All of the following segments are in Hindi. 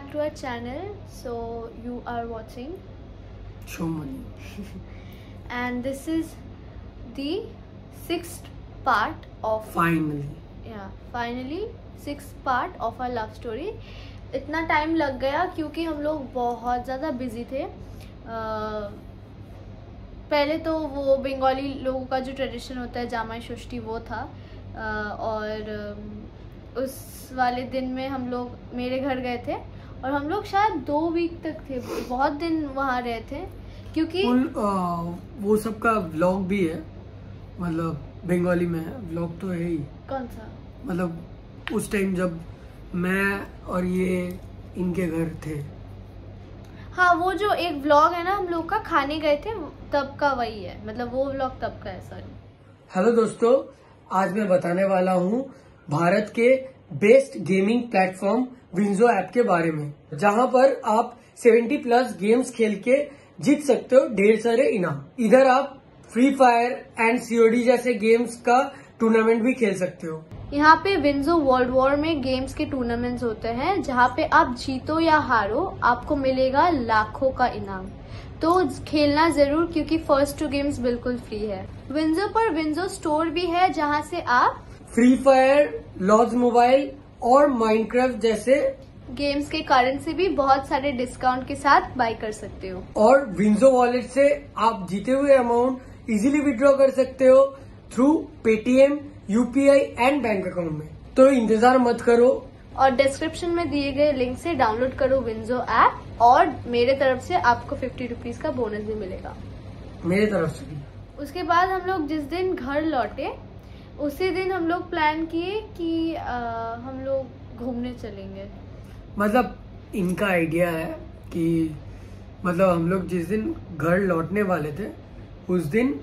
back to our channel. So you are watching Show Money. And this is the sixth part of finally sixth part of our love story. इतना टाइम लग गया क्योंकि हम लोग बहुत ज़्यादा बिजी थे. पहले तो वो बंगाली लोगों का जो ट्रेडिशन होता है जामाई षष्ठी वो था, और उस वाले दिन में हम लोग मेरे घर गए थे और हम लोग शायद 2 वीक तक थे, बहुत दिन वहाँ रहे थे क्योंकि वो सब का व्लॉग भी है, मतलब बंगाली में व्लॉग तो है ही. कौन सा? मतलब उस टाइम जब मैं और ये इनके घर थे. हाँ, वो जो एक व्लॉग है ना हम लोग का खाने गए थे तब का वही है, मतलब वो व्लॉग तब का है. सॉरी. हेलो दोस्तों, आज मैं बताने वाला हूँ भारत के best gaming platform WinZO app के बारे में, जहाँ पर आप 70+ गेम्स खेल के जीत सकते हो ढेर सारे इनाम. इधर आप फ्री फायर एंड COD जैसे गेम्स का टूर्नामेंट भी खेल सकते हो. यहाँ पे विंजो वर्ल्ड वॉर में गेम्स के टूर्नामेंट्स होते हैं जहाँ पे आप जीतो या हारो आपको मिलेगा लाखों का इनाम. तो खेलना जरूर क्योंकि फर्स्ट 2 गेम्स बिल्कुल फ्री है. विंजो पर विंजो स्टोर भी है जहाँ से आप फ्री फायर, लॉज मोबाइल और माइनक्राफ्ट जैसे गेम्स के कारण से भी बहुत सारे डिस्काउंट के साथ बाय कर सकते हो. और विंजो वॉलेट से आप जीते हुए अमाउंट इजीली विड्रॉ कर सकते हो through Paytm, UPI and bank account में. तो इंतजार मत करो और डिस्क्रिप्शन में दिए गए लिंक से डाउनलोड करो विंजो ऐप और मेरे तरफ से आपको 50 रुपीज का बोनस भी मिलेगा. मेरे तरफ से भी. उसके बाद हम लोग जिस दिन घर लौटे उसी दिन हम लोग प्लान किए कि हम लोग घूमने चलेंगे. मतलब इनका आइडिया है कि मतलब हम लोग जिस दिन घर लौटने वाले थे उस दिन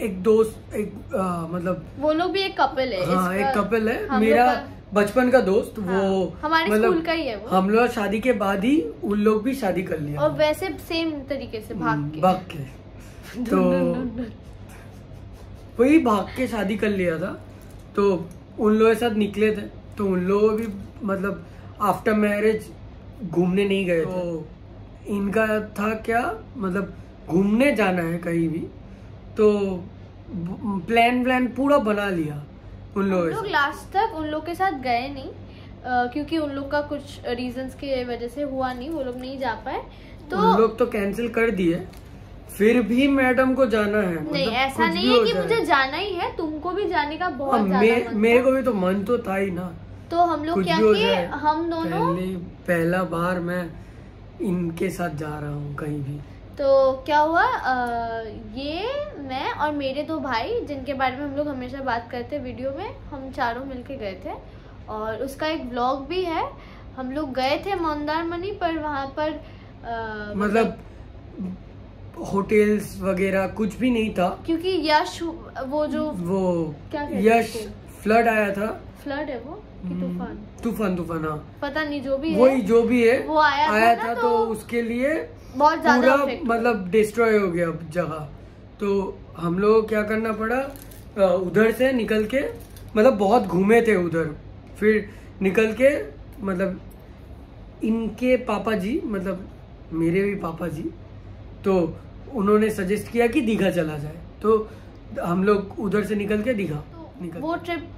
एक दोस्त मतलब वो लोग भी एक कपल है. हाँ, एक कपल है मेरा बचपन का दोस्त. हाँ, वो हमारे मतलब स्कूल का ही है. वो हम लोग शादी के बाद ही उन लोग भी शादी कर लिया और वैसे सेम तरीके से भाग के तो वही भाग के शादी कर लिया था. तो उन लोगों के साथ निकले थे. तो उन लोगों भी मतलब आफ्टर मैरिज घूमने नहीं गए थे. तो इनका था क्या, मतलब घूमने जाना है कहीं भी, तो प्लान पूरा बना लिया उन लोग लास्ट तक उन लोग के साथ गए नहीं क्योंकि उन लोग का कुछ रीजंस की वजह से हुआ नहीं, वो लोग नहीं जा पाए. तो उन लोग तो कैंसिल कर दिए. फिर भी मैडम को जाना है. नहीं, ऐसा नहीं है कि मुझे जाना ही है, तुमको भी जाने का बहुत ज्यादा मेरे को भी तो मन तो था ही ना. तो हम लोग क्या किए, हम दोनों पहला बार मैं इनके साथ जा रहा हूँ कहीं भी. तो क्या हुआ, ये मैं और मेरे 2 भाई जिनके बारे में हम लोग हमेशा बात करते हैं वीडियो में, हम चारों मिलके गए थे और उसका एक व्लॉग भी है. हम लोग गए थे मंदारमनी पर, वहाँ पर मतलब होटल्स वगैरह कुछ भी नहीं था क्योंकि यश वो क्या यश फ्लड आया था. फ्लड है वो कि तूफान हाँ, पता नहीं, जो भी वही जो भी है वो आया था तो उसके लिए बहुत ज्यादा मतलब डिस्ट्रॉय हो गया जगह. तो हम लोग क्या करना पड़ा, उधर से निकल के, मतलब बहुत घूमे थे उधर, फिर निकल के मतलब इनके पापा जी, मतलब मेरे भी पापा जी, तो उन्होंने सजेस्ट किया कि दीघा चला जाए. तो हम लोग उधर से निकल के दीघा वो ट्रिप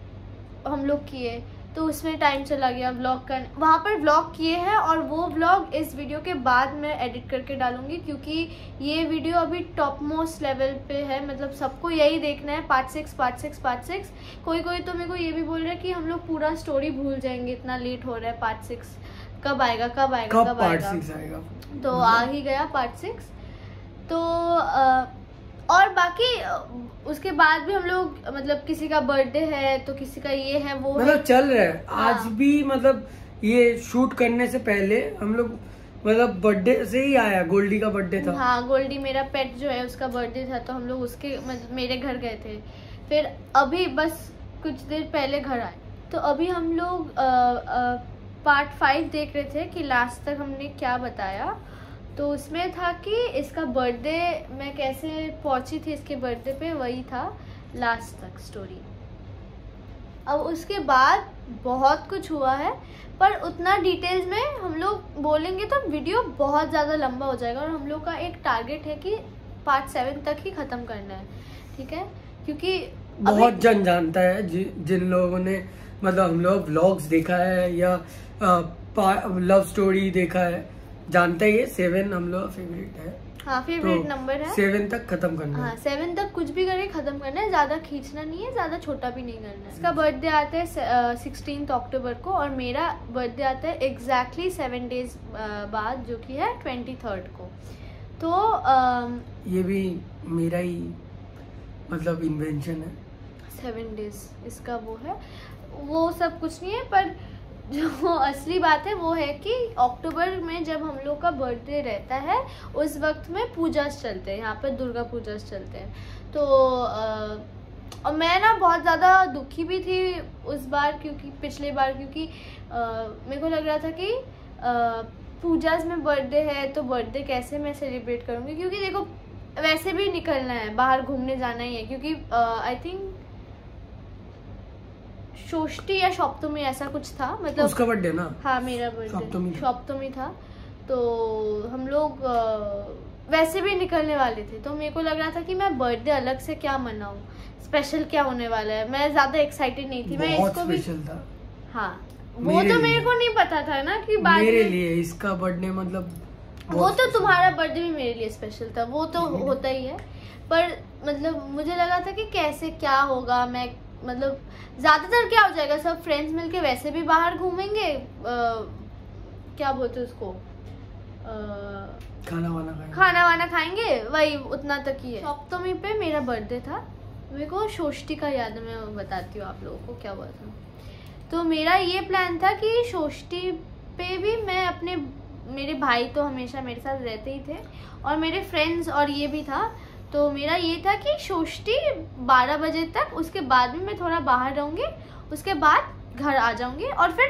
हम लोग किए. तो उसमें टाइम चला गया व्लॉग कर, वहाँ पर व्लॉग किए हैं और वो व्लॉग इस वीडियो के बाद मैं एडिट करके डालूंगी क्योंकि ये वीडियो अभी टॉप मोस्ट लेवल पे है, मतलब सबको यही देखना है. पार्ट 6. कोई तो मेरे को ये भी बोल रहा है कि हम लोग पूरा स्टोरी भूल जाएंगे, इतना लेट हो रहा है. पार्ट 6 कब आएगा. तो आ ही गया पार्ट 6. तो और बाकी उसके बाद भी हम लोग, मतलब किसी का बर्थडे है तो किसी का ये है वो मतलब चल रहा है. हाँ. आज भी मतलब ये शूट करने से पहले हम लोग मतलब बर्थडे से ही आया, गोल्डी का बर्थडे था. हाँ, गोल्डी मेरा पेट जो है उसका बर्थडे था तो हम लोग उसके मतलब मेरे घर गए थे. फिर अभी बस कुछ देर पहले घर आए. तो अभी हम लोग पार्ट 5 देख रहे थे कि लास्ट तक हमने क्या बताया. तो उसमें था कि इसका बर्थडे, मैं कैसे पहुंची थी इसके बर्थडे पे, वही था लास्ट तक स्टोरी. अब उसके बाद बहुत कुछ हुआ है, पर उतना डिटेल्स में हम लोग बोलेंगे तो वीडियो बहुत ज़्यादा लंबा हो जाएगा। और हम लोग का एक टारगेट है कि पार्ट 7 तक ही ख़त्म करना है, ठीक है? क्योंकि बहुत जन जानता है जिन लोगों ने मतलब हम लोग व्लॉग्स देखा है या लव स्टोरी देखा है, जानता ही है 7 हम लोग फेवरेट है। हाँ, फेवरेट नंबर है। 7 तक खत्म करना है। हाँ, 7 तक कुछ भी करके खत्म करना है, ज्यादा खींचना नहीं है, ज्यादा छोटा भी नहीं करना है। इसका बर्थडे आता है 16 अक्टूबर को और मेरा बर्थडे आता है एग्जैक्टली 7 डेज बाद, जो कि है 23 को। तो ये भी मेरा ही मतलब इन्वेंशन है। 7 डेज इसका वो है, वो सब कुछ नहीं है। पर जो असली बात है वो है कि अक्टूबर में जब हम लोग का बर्थडे रहता है उस वक्त में पूजास चलते हैं, यहाँ पर दुर्गा पूजास चलते हैं। तो और मैं ना बहुत ज़्यादा दुखी भी थी उस बार, क्योंकि पिछले बार क्योंकि मेरे को लग रहा था कि पूजास में बर्थडे है तो बर्थडे कैसे मैं सेलिब्रेट करूँगी, क्योंकि देखो वैसे भी निकलना है, बाहर घूमने जाना ही है। क्योंकि आई थिंक षष्ठी या सप्तमी ऐसा कुछ था, मतलब उसका बर्थडे ना। हाँ, मेरा बर्थडे सप्तमी था। तो हम लोग वैसे भी निकलने वाले थे, तो मेरे को लग रहा था कि मैं बर्थडे अलग से क्या मनाऊं, स्पेशल क्या होने वाला है। मैं ज्यादा एक्साइटेड नहीं थी। मैं इसको भी था। हाँ, वो तो मेरे को नहीं पता था ना कि मेरे लिए इसका बर्थडे मतलब वो तो तुम्हारा बर्थडे भी मेरे लिए स्पेशल था, वो तो होता ही है। पर मतलब मुझे लगा था कि कैसे क्या होगा, मैं मतलब ज्यादातर क्या हो जाएगा, सब फ्रेंड्स मिलके वैसे भी बाहर घूमेंगे, क्या बोलते उसको, खाना वाना खाएंगे, वही उतना तक ही है। सप्तमी पे मेरा बर्थडे था, मेरे को षष्ठी का याद है, मैं बताती हूँ आप लोगों को क्या हुआ था। तो मेरा ये प्लान था कि षष्ठी पे भी मैं अपने, मेरे भाई तो हमेशा मेरे साथ रहते ही थे और मेरे फ्रेंड्स और ये भी था। तो मेरा ये था कि षष्ठी 12 बजे तक, उसके बाद में मैं थोड़ा बाहर रहूँगी, उसके बाद घर आ जाऊँगी और फिर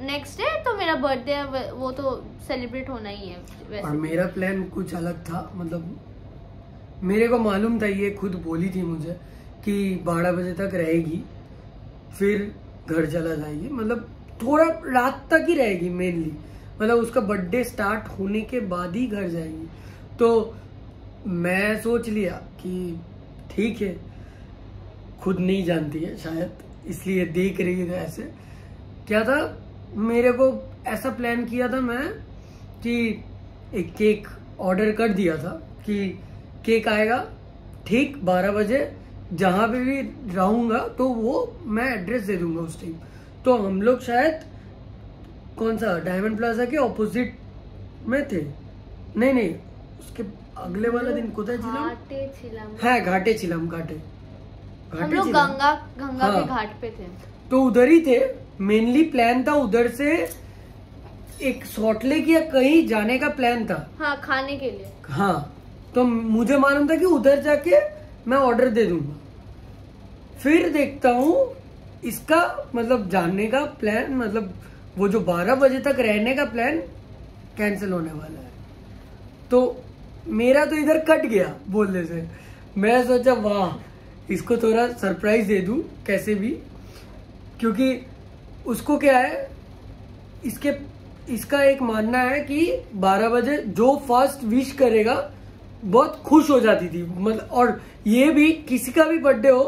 नेक्स्ट डे तो मेरा बर्थडे है, वो तो सेलिब्रेट होना ही है वैसे। और मेरा प्लान कुछ अलग था, मतलब मेरे को मालूम था, ये खुद बोली थी मुझे कि 12 बजे तक रहेगी फिर घर चला जाएगी, मतलब थोड़ा रात तक ही रहेगी मेनली, मतलब उसका बर्थडे स्टार्ट होने के बाद ही घर जाएगी। तो मैं सोच लिया कि ठीक है, खुद नहीं जानती है शायद, इसलिए देख रही है। ऐसे क्या था, मेरे को ऐसा प्लान किया था मैं कि एक केक ऑर्डर कर दिया था कि केक आएगा ठीक 12 बजे, जहाँ पे भी रहूँगा तो वो मैं एड्रेस दे दूंगा उस टाइम। तो हम लोग शायद कौन सा डायमंड प्लाजा के ऑपोजिट में थे, नहीं उसके अगले वाला दिन कोথায় ছিলাম? हाँ, घाटे ছিলাম। हम लोग गंगा के घाट पे थे, तो उधर ही थे। मेनली प्लान था उधर से एक सॉल्ट लेक या कहीं जाने का प्लान था, हाँ, खाने के लिए। हाँ, तो मुझे मालूम था कि उधर जाके मैं ऑर्डर दे दूंगा। फिर देखता हूँ इसका मतलब जानने का प्लान, मतलब वो जो 12 बजे तक रहने का प्लान कैंसिल होने वाला है। तो मेरा तो इधर कट गया बोलने से। मैं सोचा वाह, इसको थोड़ा सरप्राइज दे दूं कैसे भी, क्योंकि उसको क्या है, इसका एक मानना है कि 12 बजे जो फर्स्ट विश करेगा बहुत खुश हो जाती थी, मतलब, और ये भी किसी का भी बर्थडे हो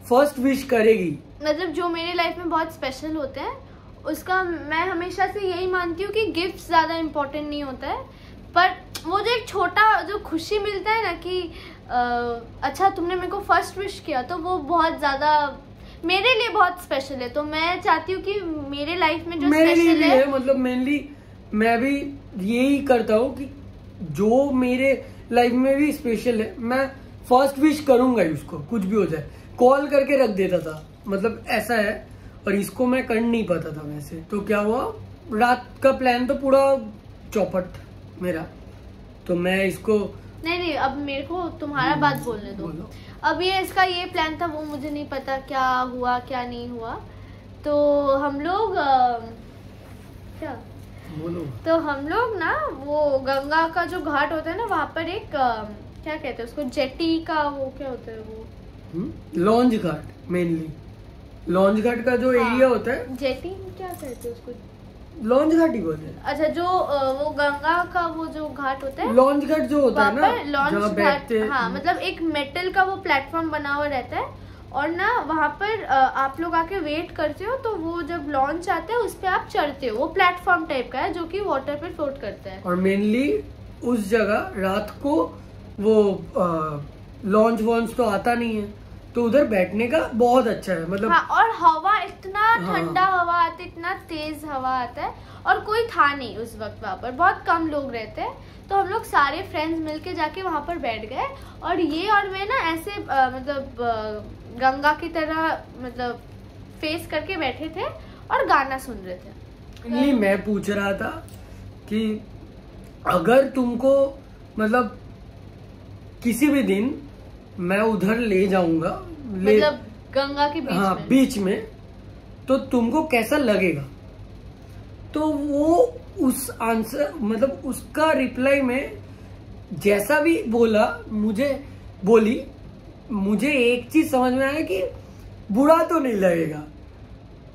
फर्स्ट विश करेगी। मतलब जो मेरे लाइफ में बहुत स्पेशल होते हैं उसका मैं हमेशा से यही मानती हूँ कि गिफ्ट ज्यादा इम्पोर्टेंट नहीं होता है, पर वो जो एक छोटा जो खुशी मिलता है ना कि अच्छा तुमने मेरे को फर्स्ट विश किया, तो वो बहुत ज्यादा मेरे लिए बहुत स्पेशल है। तो मैं चाहती हूँ कि मेरे लाइफ में जो स्पेशल है, मतलब मेनली मैं भी यही करता हूँ कि जो मेरे लाइफ में भी स्पेशल है मैं फर्स्ट विश करूंगा ही उसको, कुछ भी हो जाए। कॉल करके रख देता था, मतलब ऐसा है। और इसको मैं कर नहीं पाता था वैसे। तो क्या हुआ, रात का प्लान तो पूरा चौपट मेरा। तो मैं इसको नहीं, अब मेरे को तुम्हारा बात बोलने दो। अब ये इसका ये प्लान था, वो मुझे नहीं पता क्या हुआ क्या नहीं हुआ। तो हम लोग क्या बोलो, तो हम लोग ना वो गंगा का जो घाट होता है ना, वहाँ पर एक क्या कहते हैं उसको, जेटी का वो क्या होता है वो, लॉन्च घाट मेनली। लॉन्च घाट का जो एरिया होता है, जेटी क्या कहते हैं उसको, लॉन्च घाट ही बोलते हैं। अच्छा, जो वो गंगा का वो जो घाट होता है, लॉन्च घाट जो होता है ना, लॉन्च घाट, हाँ, मतलब एक मेटल का वो प्लेटफॉर्म बना हुआ रहता है और ना वहाँ पर आप लोग आके वेट करते हो, तो वो जब लॉन्च आता है उस पे आप चढ़ते हो। वो प्लेटफॉर्म टाइप का है जो कि वाटर पे फ्लोट करता है। और मेनली उस जगह रात को वो लॉन्च वॉन्च तो आता नहीं है, तो उधर बैठने का बहुत अच्छा है, मतलब हाँ, और हवा इतना ठंडा हवा आता है, इतना तेज हवा आता है, और कोई था नहीं उस वक्त वहाँ पर, बहुत कम लोग रहते हैं। तो हम लोग सारे फ्रेंड्स मिलके जाके वहाँ पर बैठ गए, और ये और मैं ना ऐसे मतलब गंगा की तरह मतलब फेस करके बैठे थे और गाना सुन रहे थे। मैं पूछ रहा था कि अगर तुमको मतलब किसी भी दिन मैं उधर ले जाऊंगा, मतलब गंगा के बीच हाँ, में, बीच में, तो तुमको कैसा लगेगा? तो वो उस आंसर मतलब उसका रिप्लाई में जैसा भी बोला, मुझे एक चीज समझ में आया कि बुरा तो नहीं लगेगा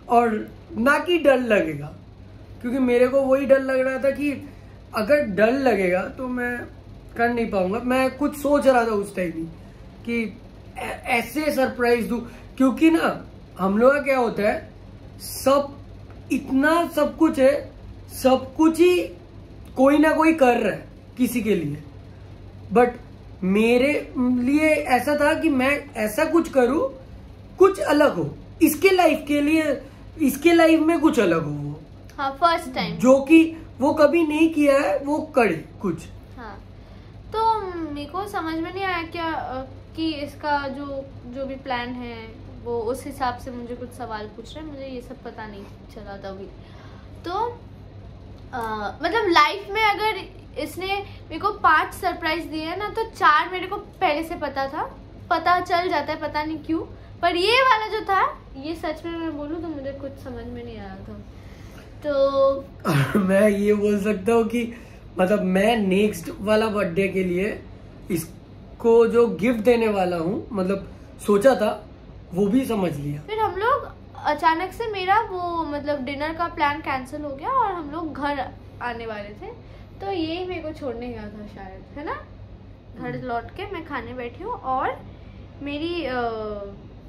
और ना कि डर लगेगा, क्योंकि मेरे को वही डर लग रहा था कि अगर डर लगेगा तो मैं कर नहीं पाऊंगा। मैं कुछ सोच रहा था उस टाइम कि ऐसे सरप्राइज दूं, क्योंकि ना हम लोग का क्या होता है, सब इतना सब कुछ है, सब कुछ ही कोई ना कोई कर रहा है किसी के लिए, बट मेरे लिए ऐसा था कि मैं ऐसा कुछ करूं, कुछ अलग हो, इसके लाइफ के लिए, इसके लाइफ में कुछ अलग हो वो, हाँ, फर्स्ट टाइम, जो कि वो कभी नहीं किया है, वो करे कुछ। हाँ, तो मेरे को समझ में नहीं आया क्या कि इसका जो भी प्लान है वो उस हिसाब से मुझे कुछ सवाल पूछ रहे हैं, मुझे ये सब पता नहीं चला था अभी। तो मतलब लाइफ में अगर इसने मेरे को 5 सरप्राइज दिए हैं ना, तो 4 मेरे को पहले से पता चल जाता है, पता नहीं क्यों, पर ये वाला जो था, ये सच में मैं बोलूं तो मुझे कुछ समझ में नहीं आया था। तो मैं ये बोल सकता हूँ कि मतलब मैं नेक्स्ट वाला बर्थडे के लिए इसको जो गिफ्ट देने वाला हूँ, मतलब सोचा था, वो भी समझ लिया। फिर हम लोग अचानक से मेरा वो मतलब डिनर का प्लान कैंसिल हो गया और हम लोग घर आने वाले थे, तो यही मेरे को छोड़ने गया था शायद, है ना। घर लौट के मैं खाने बैठी हूँ और मेरी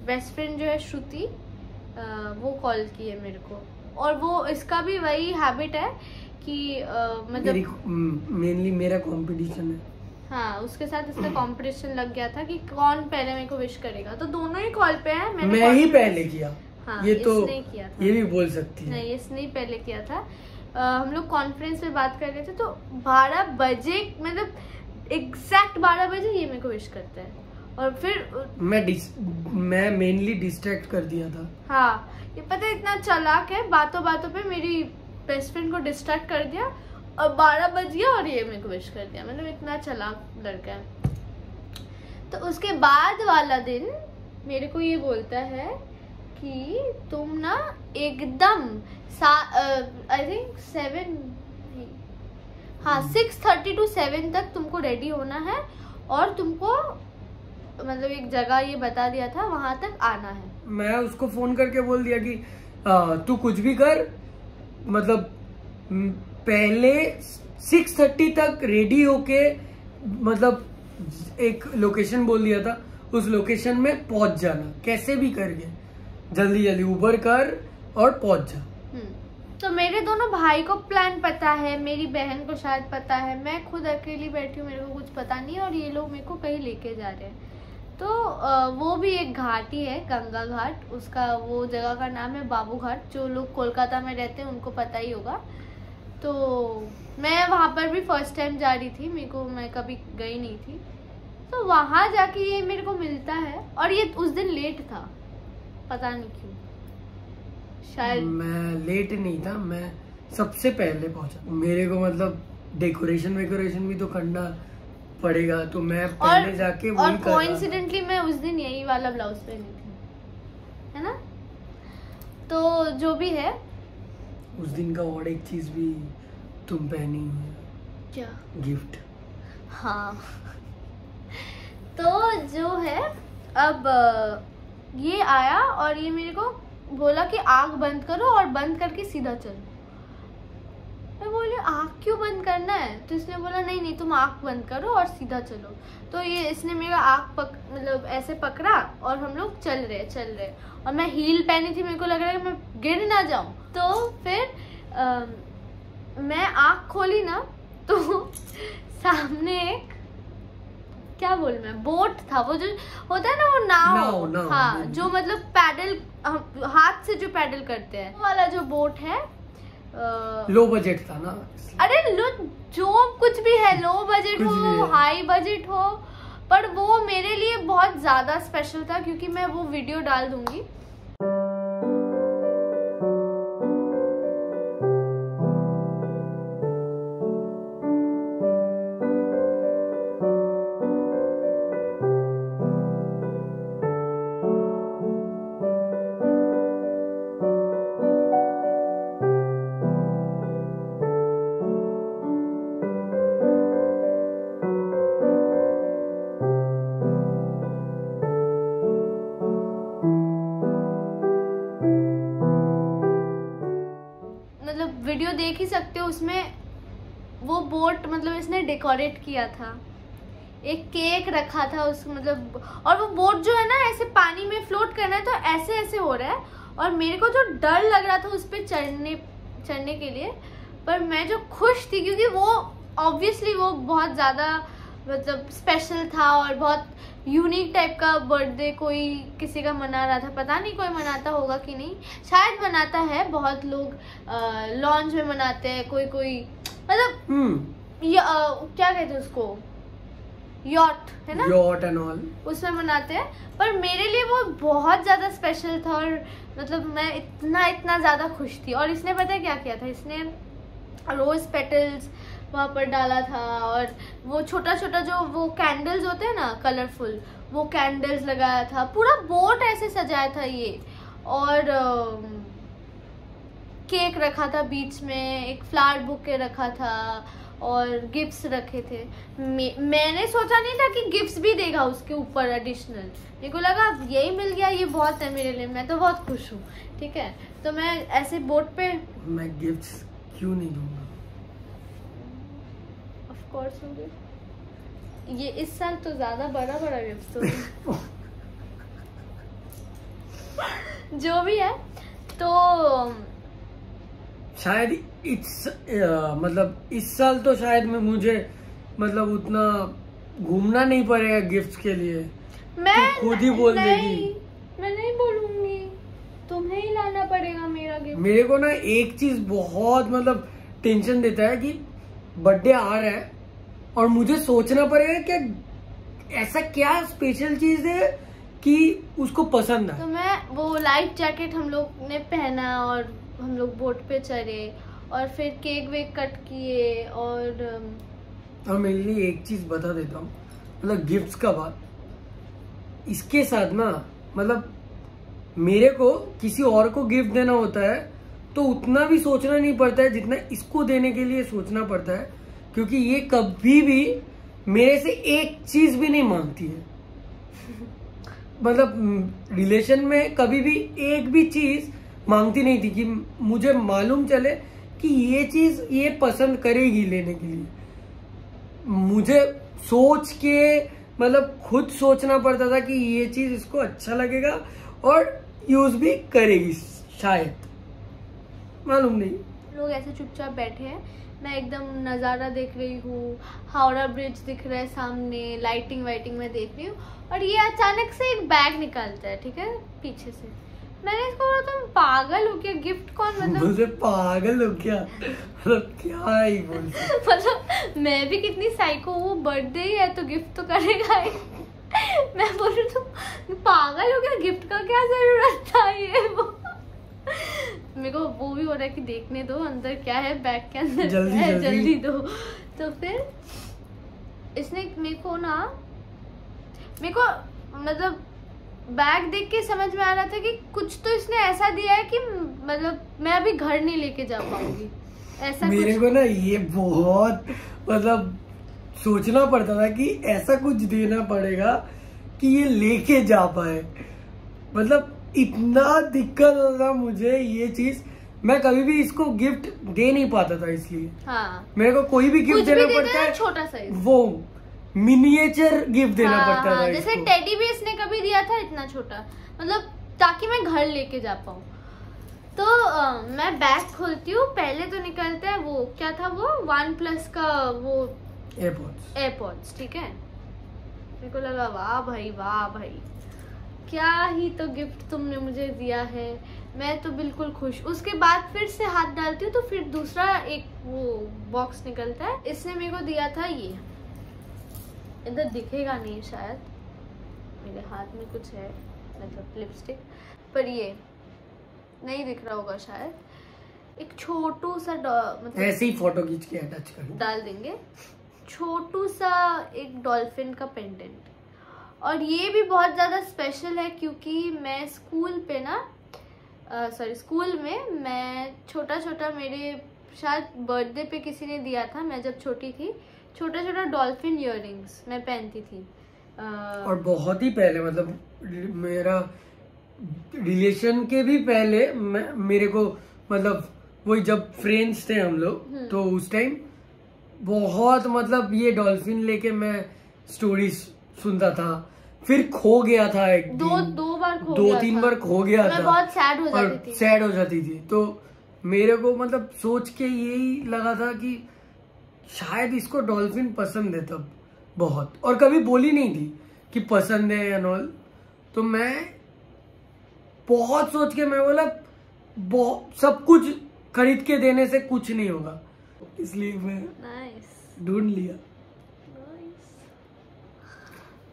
बेस्ट फ्रेंड जो है श्रुति, वो कॉल की है मेरे को, और वो इसका भी वही हैबिट है कि मतलब मेनली मेरा कंपटीशन है, हाँ, उसके साथ इसका कंपटीशन लग गया था कि कौन पहले मेरे को विश करेगा, तो दोनों ही कॉल पे हैं। मैं ही पहले किया, हाँ, ये तो इसने किया था, ये भी बोल सकती है। नहीं, इसने ही पहले किया था। हम लोग कॉन्फ्रेंस में बात कर रहे थे, तो 12 बजे मतलब एग्जैक्ट 12 बजे ये मेरे को विश करता है, और फिर मैं मेनली डिस्ट्रैक्ट कर दिया था। हाँ, ये पता है इतना चालाक है, बातों बातों पे मेरी बेस्ट फ्रेंड को डिस्ट्रैक्ट कर दिया और 12 बज गया और ये मेरे को विश कर दिया, मतलब इतना चालाक लड़का है। तो उसके बाद वाला दिन मेरे को ये बोलता है कि तुम ना एकदम आई थिंक 6:30 to 7 तक तुमको रेडी होना है, और तुमको मतलब एक जगह ये बता दिया था, वहां तक आना है। मैं उसको फोन करके बोल दिया कि तू कुछ भी कर, मतलब पहले 6:30 तक रेडी होके, मतलब एक लोकेशन बोल दिया था, उस लोकेशन में पहुंच जाना, कैसे भी करके जल्दी जल्दी उबर कर और पहुंच जा। तो मेरे दोनों भाई को प्लान पता है, मेरी बहन को शायद पता है, मैं खुद अकेली बैठी हूँ, मेरे को कुछ पता नहीं है, और ये लोग मेरे को कहीं लेके जा रहे हैं। तो वो भी एक घाट ही है, गंगा घाट, उसका वो जगह का नाम है बाबू घाट। जो लोग कोलकाता में रहते हैं उनको पता ही होगा। तो मैं वहाँ पर भी फर्स्ट टाइम जा रही थी, मैं कभी गई नहीं थी, तो वहाँ जाके ये मेरे को मिलता है, और ये उस दिन लेट था, पता नहीं क्यों, शायद मैं लेट नहीं था, मैं सबसे पहले पहुंचा। मेरे को मतलब डेकोरेशन भी तो करना पड़ेगा, तो मैं पहले जाके और कोइंसिडेंटली मैं उस दिन यही वाला ब्लाउज पहनी थी, है ना। तो जो भी है, उस दिन का और एक चीज भी तुम पहनी है, क्या? गिफ्ट। हाँ। तो जो है, अब ये आया और ये मेरे को बोला कि आँख बंद करो और बंद करके सीधा चलो। मैं बोली आँख क्यों बंद करना है? तो इसने बोला नहीं नहीं तुम आँख बंद करो और सीधा चलो। तो ये इसने मेरा आँख मतलब ऐसे पकड़ा और हम लोग चल रहे और मैं हील पहनी थी, मेरे को लग रहा है कि मैं गिर ना जाऊं। तो फिर मैं आँख खोली ना तो सामने एक क्या बोल मैं बोट था, वो जो होता है ना वो नाव। हाँ जो मतलब पैडल हाथ से जो पैडल करते हैं वाला जो बोट है। लो बजट था ना। अरे लो जो कुछ भी है, लो बजट हो हाई बजट हो, पर वो मेरे लिए बहुत ज्यादा स्पेशल था क्योंकि मैं वो वीडियो डाल दूंगी। वीडियो देख ही सकते हो, उसमें वो बोट मतलब इसने डेकोरेट किया था, एक केक रखा था उस मतलब, और वो बोट जो है ना ऐसे पानी में फ्लोट करना है तो ऐसे ऐसे हो रहा है। और मेरे को जो डर लग रहा था उस पर चढ़ने के लिए, पर मैं जो खुश थी क्योंकि वो ऑब्वियसली वो बहुत ज़्यादा मतलब स्पेशल था और बहुत यूनिक टाइप का बर्थडे कोई किसी का मना रहा था। पता नहीं कोई मनाता होगा कि नहीं, शायद मनाता है, बहुत लोग लॉन्च में मनाते हैं, कोई मतलब क्या कहते हैं उसको, यॉट है ना, यॉट एंड ऑल, उसमें मनाते हैं। पर मेरे लिए वो बहुत ज्यादा स्पेशल था और मतलब मैं इतना ज्यादा खुश थी। और इसने पता है क्या किया था, इसने रोज पेटल्स वहाँ पर डाला था और वो छोटा छोटा जो वो कैंडल्स होते हैं ना कलरफुल, वो कैंडल्स लगाया था, पूरा बोट ऐसे सजाया था ये। और केक रखा था बीच में, एक फ्लावर बुके रखा था और गिफ्ट्स रखे थे। मैंने सोचा नहीं था कि गिफ्ट्स भी देगा उसके ऊपर एडिशनल, मेरे को लगा अब यही मिल गया, ये बहुत है मेरे लिए, मैं तो बहुत खुश हूँ। ठीक है, तो मैं ऐसे बोट पे मैं गिफ्ट्स क्यों नहीं दूंगा, कोर्स होंगे ये इस साल तो ज्यादा बड़ा गिफ्ट तो जो भी है। तो शायद मतलब इस साल तो शायद मुझे मतलब उतना घूमना नहीं पड़ेगा गिफ्ट्स के लिए, मैं तो खुद ही बोल देगी। मैं नहीं बोलूंगी, तुम्हें ही लाना पड़ेगा मेरा गिफ्ट। मेरे को ना एक चीज बहुत मतलब टेंशन देता है कि बर्थडे आ रहा है और मुझे सोचना पड़ेगा कि ऐसा क्या स्पेशल चीज है कि उसको पसंद है। तो मैं वो लाइफ जैकेट हम लोग ने पहना और हम लोग बोट पे चढ़े और फिर केक वेक कट किए। और मेरे लिए एक चीज बता देता हूँ, मतलब गिफ्ट्स का बात, इसके साथ ना मतलब मेरे को किसी और को गिफ्ट देना होता है तो उतना भी सोचना नहीं पड़ता है जितना इसको देने के लिए सोचना पड़ता है, क्योंकि ये कभी भी मेरे से एक चीज भी नहीं मांगती है। मतलब रिलेशन में कभी भी एक भी चीज मांगती नहीं थी कि मुझे मालूम चले कि ये चीज ये पसंद करेगी लेने के लिए। मुझे सोच के मतलब खुद सोचना पड़ता था कि ये चीज इसको अच्छा लगेगा और यूज भी करेगी शायद, मालूम नहीं। लोग ऐसे चुपचाप बैठे हैं, मैं एकदम नज़ारा देख रही हूँ, हावड़ा ब्रिज दिख रहा है सामने, लाइटिंग वाइटिंग में देख रही हूँ। और ये अचानक से एक बैग निकालता है, ठीक है, पीछे से। मैंने इसको बोला तुम पागल हो क्या, गिफ्ट कौन, मतलब मुझे पागल हो क्या, मतलब क्या ही बोल मतलब मैं भी कितनी साइको हूँ, बर्थडे ही है तो गिफ्ट तो करेगा ही। मैं बोलूँ तुम पागल हो क्या, गिफ्ट का क्या जरूरत था, ये वो मेरे को वो भी हो रहा है कि देखने दो अंदर क्या है, बैग के अंदर जल्दी दो। तो फिर इसने मेरे को मतलब बैग देख के समझ में आ रहा था कि कुछ तो इसने ऐसा दिया है कि मतलब मैं अभी घर नहीं लेके जा पाऊंगी, ऐसा मेरे को ना ये बहुत मतलब सोचना पड़ता था कि ऐसा कुछ देना पड़ेगा कि ये लेके जा पाए। मतलब इतना दिक्कत होता मुझे ये चीज, मैं कभी भी इसको गिफ्ट दे नहीं पाता था, इसलिए मेरे को कोई भी गिफ्ट देना पड़ता है छोटा साइज, वो मिनिएचर गिफ्ट देना पड़ता था। जैसे टेडी भी इसने कभी दिया था इतना छोटा, मतलब ताकि मैं घर लेके जा पाऊँ। तो मैं बैग खोलती हूँ, पहले तो निकलता है वो क्या था, वो OnePlus का वो एयरपॉड्स, ठीक है। मेरे को लगा वाह भाई क्या ही तो गिफ्ट तुमने मुझे दिया है, मैं तो बिल्कुल खुश। उसके बाद फिर से हाथ डालती हूँ तो फिर दूसरा एक वो बॉक्स निकलता है। इसने मेरे को दिया था ये, इधर दिखेगा नहीं शायद, मेरे हाथ में कुछ है मतलब लिपस्टिक, पर ये नहीं दिख रहा होगा शायद, एक छोटू सा मतलब ऐसे ही फोटो खींच के अटैच कर डाल देंगे, छोटू सा एक डॉल्फिन का पेंडेंट। और ये भी बहुत ज़्यादा स्पेशल है क्योंकि मैं स्कूल पे ना स्कूल में मैं छोटा मेरे शायद बर्थडे पे किसी ने दिया था, मैं जब छोटी थी, छोटा डॉल्फिन इयररिंग्स मैं पहनती थी। और बहुत ही पहले, मतलब मेरा रिलेशन के भी पहले मेरे को, मतलब वही जब फ्रेंड्स थे हम लोग, तो उस टाइम बहुत मतलब ये डॉल्फिन लेके मैं स्टोरीज सुनता था। फिर खो गया था एक दो बार खो दो तीन बार खो गया था, बहुत सैड हो जाती थी। तो मेरे को मतलब सोच के यही लगा था कि शायद इसको डॉल्फिन पसंद है तब बहुत, और कभी बोली नहीं थी कि पसंद है या नॉल। तो मैं बहुत सोच के मैं बोला सब कुछ खरीद के देने से कुछ नहीं होगा, इसलिए मैं ढूंढ लिया।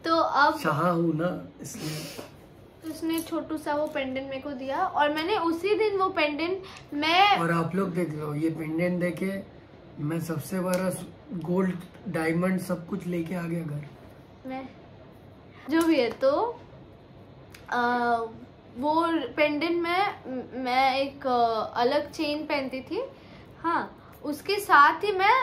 तो अब शाह हूं ना, इसलिए उसने छोटू सा वो पेंडेंट मेरे को दिया और मैंने उसी दिन वो पेंडेंट मैं, और आप लोग देख लो ये पेंडेंट देखे, मैं सबसे बड़ा गोल्ड डायमंड सब कुछ लेके आ गया घर में, जो भी है। तो वो पेंडेंट में मैं एक अलग चेन पहनती थी, हाँ, उसके साथ ही मैं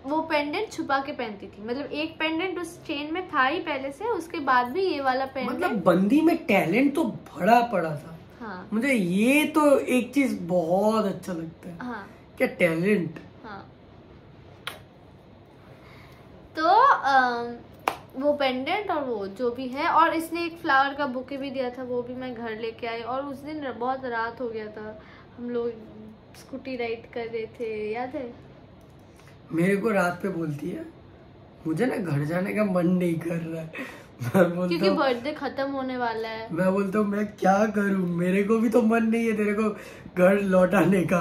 वो पेंडेंट छुपा के पहनती थी, मतलब एक पेंडेंट उस चेन में था ही पहले से, उसके बाद भी ये वाला पेंडेंट। मतलब बंदी में टैलेंट तो बड़ा पड़ा था। हाँ। मुझे ये तो एक चीज बहुत अच्छा लगता है। हाँ। क्या टैलेंट। हाँ। तो वो पेंडेंट और वो जो भी है, और इसने एक फ्लावर का बुके भी दिया था, वो भी मैं घर लेके आई। और उस दिन बहुत रात हो गया था, हम लोग स्कूटी राइड कर रहे थे, याद है? मेरे को रात पे बोलती है मुझे ना घर जाने का मन नहीं कर रहा है, मैं बोलता क्योंकि बर्थडे खत्म होने वाला है। मैं बोलता हूँ मैं क्या करूँ, मेरे को भी तो मन नहीं है तेरे को घर लौटाने का।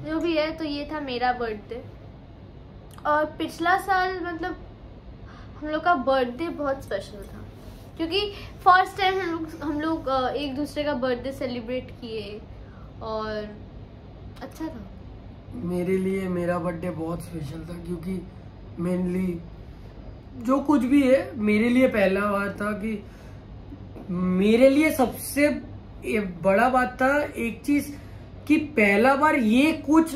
जो भी है, तो ये था मेरा बर्थडे। और पिछला साल मतलब हम लोग का बर्थडे बहुत स्पेशल था क्योंकि फर्स्ट टाइम हम लोग एक दूसरे का बर्थडे सेलिब्रेट किए और अच्छा था। मेरे लिए मेरा बर्थडे बहुत स्पेशल था क्योंकि मेनली जो कुछ भी है मेरे लिए पहला बार था कि मेरे लिए सबसे बड़ा बात था एक चीज कि पहला बार ये कुछ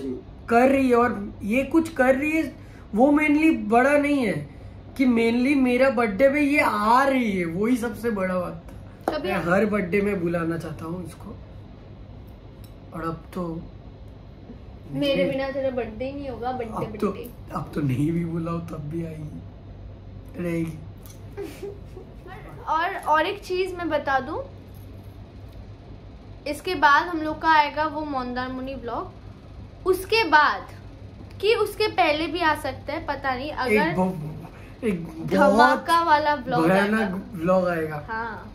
कर रही है, और ये कुछ कर रही है वो मेनली बड़ा नहीं है कि मेनली मेरा बर्थडे पे ये आ रही है, वही सबसे बड़ा बात था। मैं हर बर्थडे में बुलाना चाहता हूँ इसको, और अब तो मेरे बिना तेरा बर्थडे ही नहीं होगा। अब तो नहीं भी बुलाओ तब भी आएगी रहेगी। और एक चीज मैं बता दूं, इसके बाद हम लोग का आएगा वो मंदारमुनि व्लॉग, उसके बाद कि उसके पहले भी आ सकता है, पता नहीं, अगर एक धमाका वाला व्लॉग आएगा। हाँ,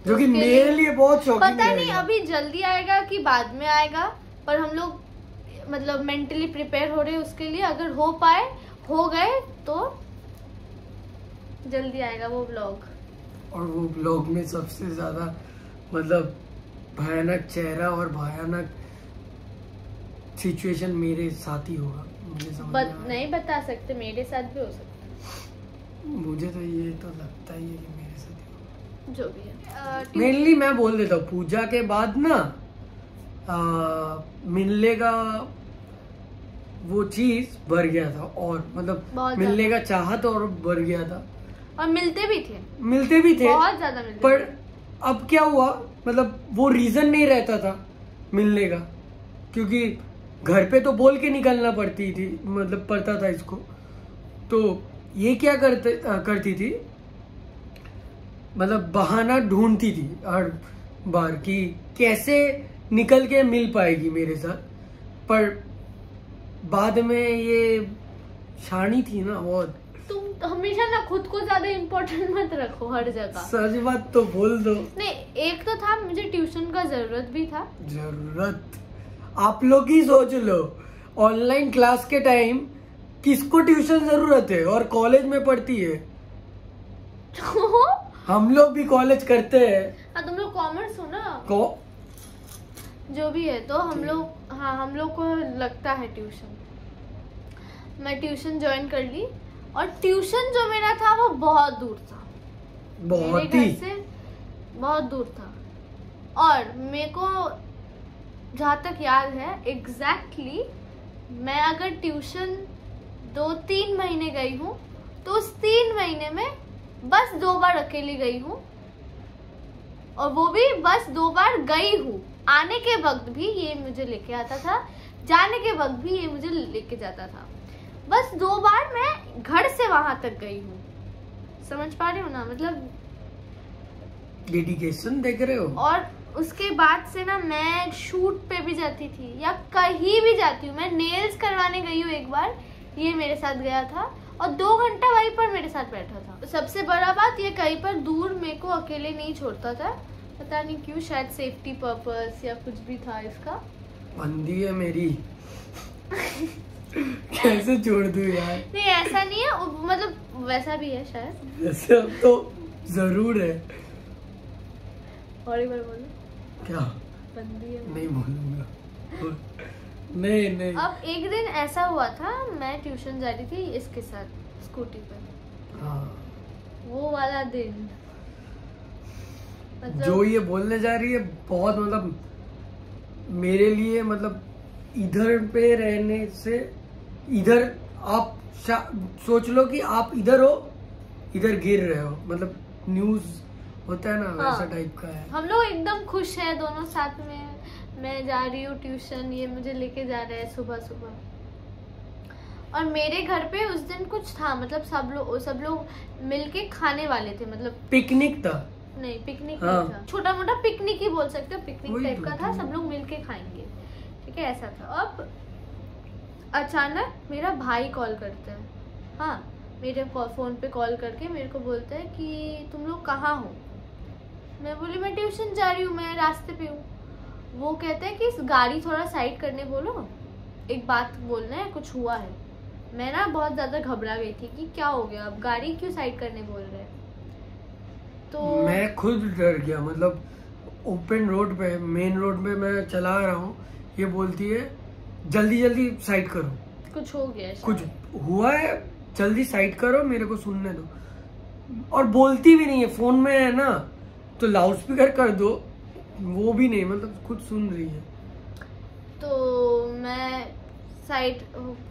जो कि मेरे लिए बहुत शॉकिंग पता नहीं अभी जल्दी आएगा कि बाद में आएगा, पर हम लोग मतलब मेंटली प्रिपेयर हो रहे हैं उसके लिए। अगर हो गए तो जल्दी आएगा वो व्लॉग। और वो व्लॉग में सबसे ज्यादा मतलब भयानक चेहरा और भयानक सिचुएशन मेरे साथ ही होगा, मुझे समझ नहीं बता सकते, मेरे साथ भी हो सकता है। मुझे तो ये तो लगता ही है कि मेरे साथ ही होगा। जो भी है मेनली मैं बोल देता हूँ, पूजा के बाद ना मिलने का वो चीज भर गया था, और मतलब मिलने का चाहत और भर गया था, और मिलते भी थे बहुत ज्यादा मिलते पर अब क्या हुआ, मतलब वो रीजन नहीं रहता था मिलने का, क्योंकि घर पे तो बोल के निकलना पड़ती थी, मतलब पड़ता था इसको। तो ये क्या करती थी, मतलब बहाना ढूंढती थी हर बार कि कैसे निकल के मिल पाएगी मेरे साथ। पर बाद में ये शानी थी ना बहुत। तुम हमेशा ना खुद को ज्यादा इम्पोर्टेंट मत रखो हर जगह। सच बात तो बोल दो। नहीं, एक तो था मुझे ट्यूशन का जरूरत भी था। जरूरत आप लोग ही सोच लो, ऑनलाइन क्लास के टाइम किसको ट्यूशन जरूरत है, और कॉलेज में पढ़ती है। तो हम लोग भी कॉलेज करते हैं। हाँ, तुम लोग कॉमर्स हो ना, जो भी है। तो हम लोग, हाँ, हम लोग को लगता है ट्यूशन। मैं ट्यूशन ज्वाइन कर ली, और ट्यूशन जो मेरा था वो बहुत दूर था, बहुत मेरे ही घर से बहुत दूर था। और मेरे को जहाँ तक याद है एग्जैक्टली, मैं अगर ट्यूशन 2-3 महीने गई हूँ तो उस 3 महीने में बस 2 बार अकेली गई हूँ, और वो भी बस 2 बार गई हूँ। आने के वक्त भी ये मुझे लेके आता था, जाने के वक्त भी ये मुझे लेके जाता था। बस 2 बार मैं घर से वहां तक गई हूँ। समझ पा रहे हो ना, मतलब डेडिकेशन देख रहे हो। और उसके बाद से ना मैं शूट पे भी जाती थी या कहीं भी जाती हूँ। मैं नेल्स करवाने गई हूँ एक बार, ये मेरे साथ गया था, और 2 घंटा वहीं पर मेरे साथ बैठा था। सबसे बड़ा बात, ये कहीं पर दूर मेरे को अकेले नहीं छोड़ता था, पता नहीं क्यों, शायद सेफ्टी पर्पस या कुछ भी था इसका। बंदी है मेरी। कैसे छोड़ दूं यार। नहीं, ऐसा नहीं है, मतलब वैसा भी है शायद। वैसे अब तो जरूर है। और एक बार बोलो। क्या? बंदी है। नहीं बोलूंगा। नहीं। अब एक दिन ऐसा हुआ था, मैं ट्यूशन जा रही थी इसके साथ स्कूटी पर। हाँ। वो वाला दिन, मतलब जो ये बोलने जा रही है बहुत, मतलब मेरे लिए, मतलब इधर पे रहने से, इधर आप सोच लो कि आप इधर हो, इधर गिर रहे हो, मतलब न्यूज होता है ना, हाँ, वैसा टाइप का है। हम लोग एकदम खुश हैं दोनों साथ में। मैं जा रही हूँ ट्यूशन, ये मुझे लेके जा रहे हैं सुबह सुबह। और मेरे घर पे उस दिन कुछ था, मतलब सब लोग मिलके खाने वाले थे, मतलब पिकनिक था। नहीं, पिकनिक हाँ। नहीं था, छोटा मोटा पिकनिक ही बोल सकते हो, पिकनिक टाइप का था, तो। सब लोग मिलके खाएंगे, ठीक है, ऐसा था। अब अचानक मेरा भाई कॉल करता है, हाँ, मेरे फोन पे कॉल करके मेरे को बोलता है कि तुम लोग कहाँ हो। मैं बोली मैं ट्यूशन जा रही हूँ, मैं रास्ते पे हूँ। वो कहते हैं कि इस गाड़ी थोड़ा साइड करने बोलो, एक बात बोलना है, कुछ हुआ है। मैं ना बहुत ज्यादा घबरा गई थी कि क्या हो गया, अब गाड़ी क्यों साइड करने बोल रहे हैं। तो मैं खुद डर गया, मतलब ओपन रोड पे, मेन रोड पे मैं चला रहा हूँ, ये बोलती है जल्दी जल्दी साइड करो, कुछ हो गया, कुछ हुआ है, जल्दी साइड करो, मेरे को सुनने दो। और बोलती भी नहीं है, फोन में है ना, तो लाउड स्पीकर कर दो, वो भी नहीं, मतलब खुद सुन रही है। तो मैं साइड,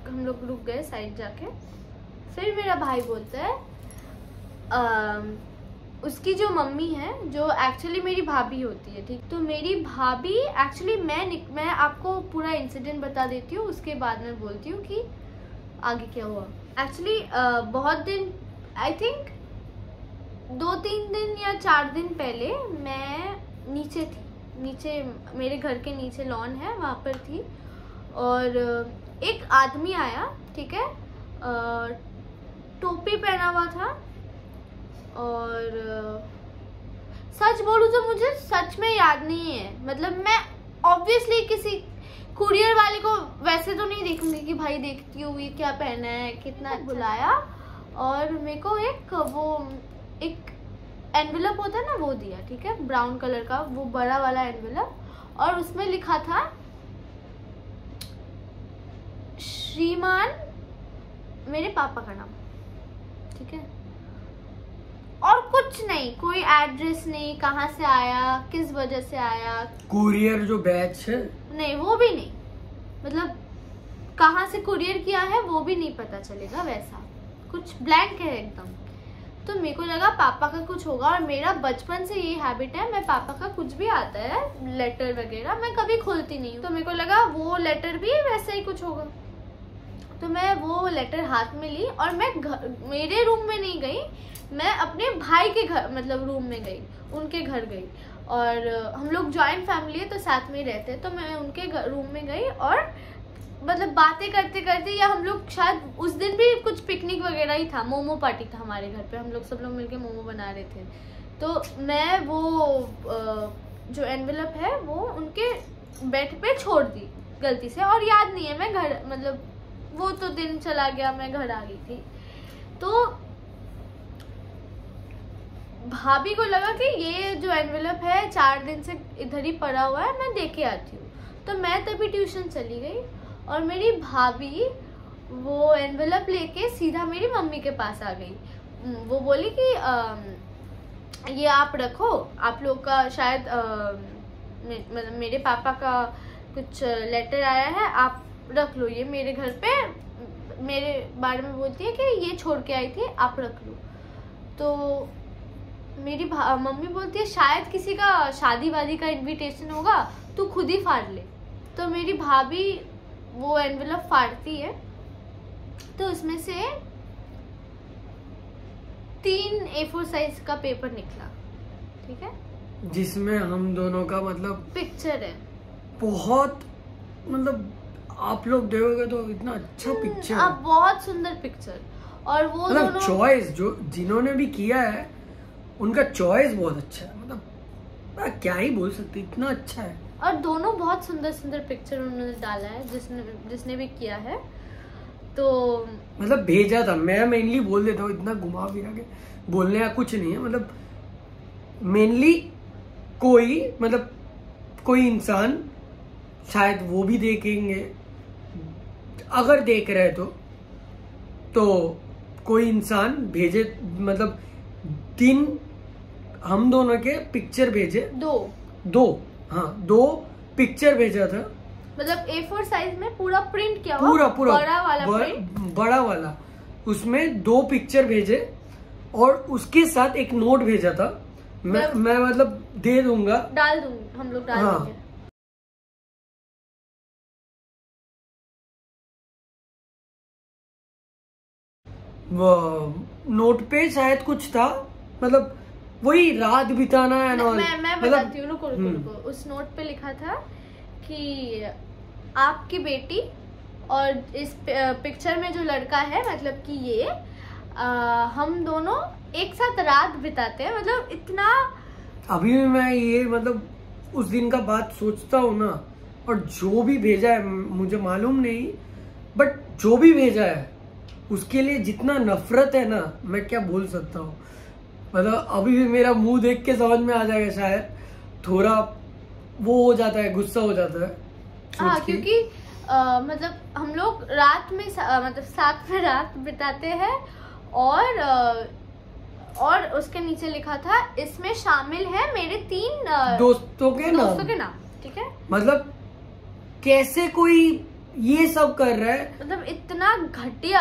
हम लोग रुक गए साइड जाके। फिर मेरा भाई बोलता है उसकी जो मम्मी है, जो एक्चुअली मेरी भाभी होती है, ठीक, तो मेरी भाभी एक्चुअली, मैं आपको पूरा इंसिडेंट बता देती हूँ, उसके बाद मैं बोलती हूँ कि आगे क्या हुआ। एक्चुअली बहुत दिन, आई थिंक 2-3 दिन या 4 दिन पहले मैं नीचे थी, नीचे मेरे घर के नीचे लॉन है, वहाँ पर थी, और एक आदमी आया, ठीक है, टोपी पहना हुआ था, और सच बोलूं तो मुझे सच में याद नहीं है, मतलब मैं ऑब्वियसली किसी कुरियर वाले को वैसे तो नहीं देखूंगी कि भाई देखती हूँ ये क्या पहना है, कितना। बुलाया और मेरे को एक एनवेलप होता है ना, वो दिया, ठीक है, ब्राउन कलर का, वो बड़ा वाला एनवेलप, और उसमें लिखा था श्रीमान, मेरे पापा का नाम, ठीक है, और कुछ नहीं, कोई एड्रेस नहीं, कहाँ से आया, किस वजह से आया, कुरियर जो बैच है नहीं, वो भी नहीं, मतलब कहाँ से कुरियर किया है वो भी नहीं पता चलेगा, वैसा कुछ ब्लैंक है एकदम। तो मेरे को लगा पापा का कुछ होगा, और मेरा बचपन से ये हैबिट है, मैं पापा का कुछ भी आता है लेटर वगैरह मैं कभी खोलती नहीं हूँ। तो मेरे को लगा वो लेटर भी वैसा ही कुछ होगा। तो मैं वो लेटर हाथ में ली और मैं मेरे रूम में नहीं गई, मैं अपने भाई के घर मतलब रूम में गई, उनके घर गई। और हम लोग जॉइंट फैमिली है तो साथ में ही रहते, तो मैं उनके रूम में गई और मतलब बातें करते करते, या हम लोग शायद उस दिन भी कुछ पिकनिक वगैरह ही था, मोमो पार्टी था हमारे घर पे, हम लोग सब लोग मिलके मोमो बना रहे थे। तो मैं वो जो एनवेलप है वो उनके बेड पे छोड़ दी गलती से, और याद नहीं है मैं घर मतलब वो तो दिन चला गया, मैं घर आ गई थी। तो भाभी को लगा कि ये जो एनवेलप है 4 दिन से इधर ही पड़ा हुआ है, मैं देके आती हूँ। तो मैं तभी ट्यूशन चली गई और मेरी भाभी वो एनवेलप लेके सीधा मेरी मम्मी के पास आ गई। वो बोली कि ये आप रखो, आप लोग का शायद मतलब मेरे पापा का कुछ लेटर आया है, आप रख लो, ये मेरे घर पे मेरे बारे में बोलती है कि ये छोड़ के आई थी, आप रख लो। तो मेरी मम्मी बोलती है शायद किसी का शादी वादी का इनविटेशन होगा, तू खुद ही फाड़ ले। तो मेरी भाभी वो एनवेलप फाड़ती है, तो उसमें से 3 A4 साइज का पेपर निकला, ठीक है, जिसमें हम दोनों का मतलब पिक्चर है। बहुत मतलब आप लोग देखोगे तो इतना अच्छा पिक्चर, अब बहुत सुंदर पिक्चर। और वो मतलब चॉइस जो जिन्होंने भी किया है उनका चॉइस बहुत अच्छा है, मतलब क्या ही बोल सकते, इतना अच्छा है। और दोनों बहुत सुंदर सुंदर पिक्चर उन्होंने डाला है, जिसने भी किया है। तो मतलब भेजा था, मैं मेनली बोल देता हूँ, इतना घुमा फिरा के बोलने का कुछ नहीं है। मतलब मेनली कोई इंसान शायद वो भी देखेंगे, अगर देख रहे तो कोई इंसान भेजे, मतलब 3 हम दोनों के पिक्चर भेजे, 2 पिक्चर भेजा था, मतलब A4 साइज में पूरा प्रिंट किया हुआ, पूरा बड़ा वाला उसमें 2 पिक्चर भेजे और उसके साथ एक नोट भेजा था। मैं मतलब दे दूंगा, डाल दूंगी, हम लोग डाल देंगे। वो नोट पे शायद कुछ था, मतलब वही रात बिताना है ना। मैं बताती हूँ, रुको। उस नोट पे लिखा था कि आपकी बेटी और इस पिक्चर में जो लड़का है, मतलब कि ये हम दोनों एक साथ रात बिताते हैं। मतलब इतना अभी भी मैं ये मतलब उस दिन का बात सोचता हूँ ना, और जो भी भेजा है मुझे मालूम नहीं, बट जो भी भेजा है उसके लिए जितना नफरत है ना, मैं क्या बोल सकता हूँ। मतलब अभी भी मेरा मुंह देख के समझ में आ जाएगा, शायद थोड़ा वो हो जाता है, गुस्सा हो जाता है। हाँ, क्योंकि मतलब हम लोग रात में मतलब साथ में रात बिताते हैं, और उसके नीचे लिखा था इसमें शामिल है मेरे 3 दोस्तों के नाम, ठीक है। मतलब कैसे कोई ये सब कर रहा है, मतलब इतना घटिया,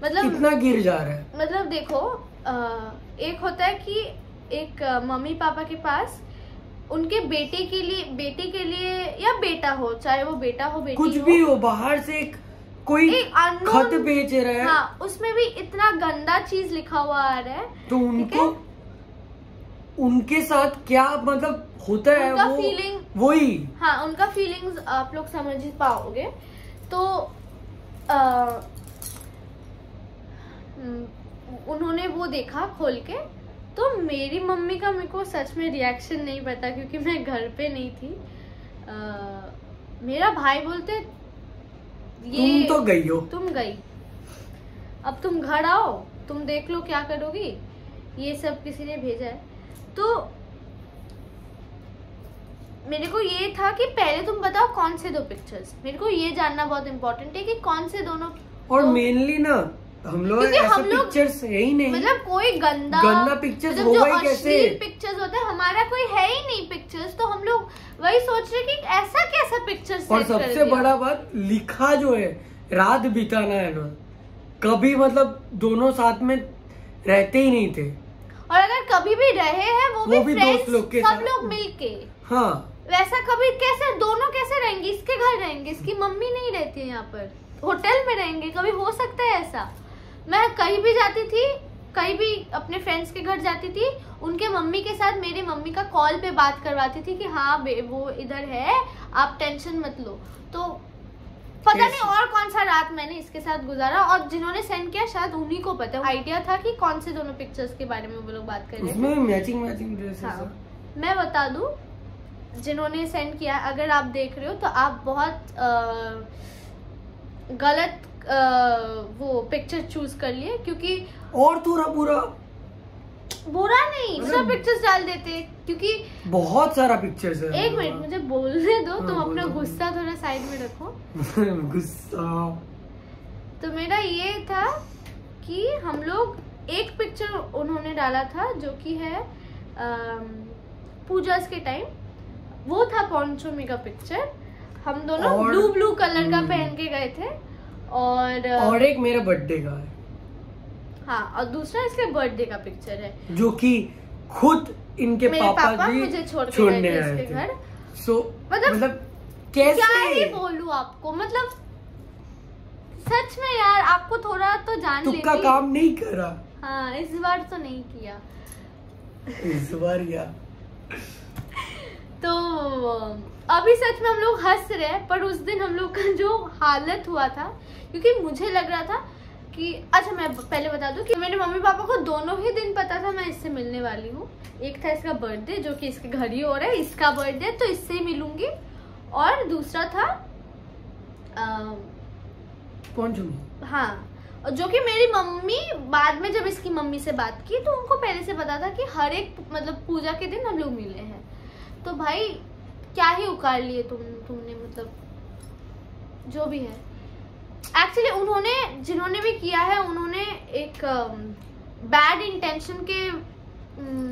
मतलब इतना गिर जा रहा है। मतलब देखो, एक होता है कि एक मम्मी पापा के पास उनके बेटे के लिए या बेटा हो, चाहे वो बेटा हो बेटी कुछ भी हो, बाहर से कोई खत बेच रहा है, हाँ, उसमें भी इतना गंदा चीज लिखा हुआ आ रहा है, तो उनको उनके साथ क्या मतलब होता है, उनका फीलिंग वही, हाँ, उनका फीलिंग्स आप लोग समझ पाओगे। तो उन्होंने वो देखा खोल के, तो मेरी मम्मी का मेरे को सच में रिएक्शन नहीं पता, क्योंकि मैं घर पे नहीं थी। मेरा भाई बोलते तुम तो गई हो, तुम गई, अब तुम घर आओ, तुम देख लो क्या करोगी, ये सब किसी ने भेजा है। तो मेरे को ये था कि पहले तुम बताओ कौन से 2 पिक्चर्स, मेरे को ये जानना बहुत इम्पोर्टेंट है कि कौन से दोनों। और मेनली ना हम लोग ऐसे पिक्चर्स है ही नहीं, मतलब कोई गंदा पिक्चर्स मतलब होगा ही कैसे, पिक्चर्स होते हैं, हमारा कोई है ही नहीं पिक्चर्स, तो हम लोग वही सोच रहे कि ऐसा कैसा पिक्चर्स। और सबसे बड़ा बात, लिखा जो है रात बिताना है ना, कभी मतलब दोनों साथ में रहते ही नहीं थे, और अगर कभी भी रहे हैं वो भी दोस्त लोग के सब साथ, लोग मिलके। हाँ वैसा कभी कैसे दोनों कैसे रहेंगे? इसके घर रहेंगे, इसकी मम्मी नहीं रहती है यहाँ पर, होटल में रहेंगे, कभी हो सकता है ऐसा? मैं कहीं भी जाती थी, कहीं भी अपने फ्रेंड्स के घर जाती थी, उनके मम्मी के साथ मेरी मम्मी का कॉल पे बात करवाती थी कि हाँ वो इधर है, आप टेंशन मत लो। तो पता नहीं और कौन सा रात मैंने इसके साथ गुजारा, और जिन्होंने सेंड किया शायद उन्हीं को पता आइडिया था कि कौन से दोनों पिक्चर्स के बारे में वो लोग बात कर रहे थे। उसमें मैचिंग ड्रेसेस। हाँ, मैं बता दूं, जिन्होंने सेंड किया, अगर आप देख रहे हो तो आप बहुत गलत वो पिक्चर चूज कर लिए, क्योंकि और थोड़ा बुरा नहीं, सब पिक्चर्स डाल देते, क्योंकि बहुत सारा पिक्चर्स है। एक मिनट मुझे बोलने दो, हाँ, तुम अपना बोलो। गुस्सा थोड़ा साइड में रखो। गुस्सा तो मेरा ये था कि हम लोग एक पिक्चर उन्होंने डाला था जो कि है पूजा के टाइम, वो था पौर्णचमी का पिक्चर। हम दोनों ब्लू कलर का पहन के गए थे, और एक मेरा बर्थडे का है। हाँ, और दूसरा इसके बर्थडे का पिक्चर है, जो कि खुद इनके पापा भी मुझे छोड़ने आए इसके थे। घर। मतलब कैसे क्या ही बोलूं आपको, मतलब सच में यार, आपको थोड़ा तो जान लेती। तुक्का काम नहीं करा। हाँ, इस बार तो नहीं किया। इस बार यार तो अभी सच में हम लोग हंस रहे हैं, पर उस दिन हम लोग का जो हालत हुआ था, क्योंकि मुझे लग रहा था कि, अच्छा मैं पहले बता दूं कि मेरे मम्मी पापा को दोनों ही दिन पता था मैं इससे मिलने वाली हूँ। एक था इसका बर्थडे जो कि इसके घर ही हो रहा है, इसका बर्थडे तो इससे ही मिलूंगी, और दूसरा था पौर्णचमी। हाँ, जो कि मेरी मम्मी बाद में जब इसकी मम्मी से बात की तो उनको पहले से पता था कि हर एक मतलब पूजा के दिन हम लोग मिले हैं। तो भाई क्या ही उखाड़ लिए तुमने, मतलब जो भी है। एक्चुअली उन्होंने, जिन्होंने भी किया है, उन्होंने एक बैड इंटेंशन के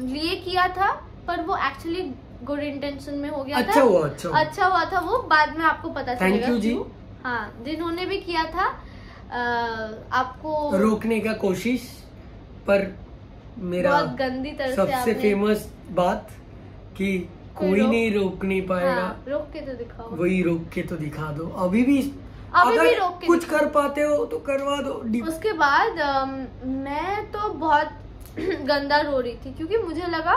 लिए किया था, पर वो एक्चुअली गुड इंटेंशन में हो गया अच्छा था। अच्छा हुआ था वो, बाद में आपको पता चलेगा। थैंक यू जी। हाँ, जिन्होंने भी किया था आपको रोकने का कोशिश, पर मेरा बहुत गंदी तरह से सबसे फेमस बात कि कोई नहीं रोक नहीं पाएगा। हाँ, रोक के तो दिखाओ। वही रोक के तो दिखा दो। अभी भी भी रोक के कुछ कर पाते हो तो करवा दो। उसके बाद मैं तो बहुत गंदा रो रही थी, क्योंकि मुझे लगा,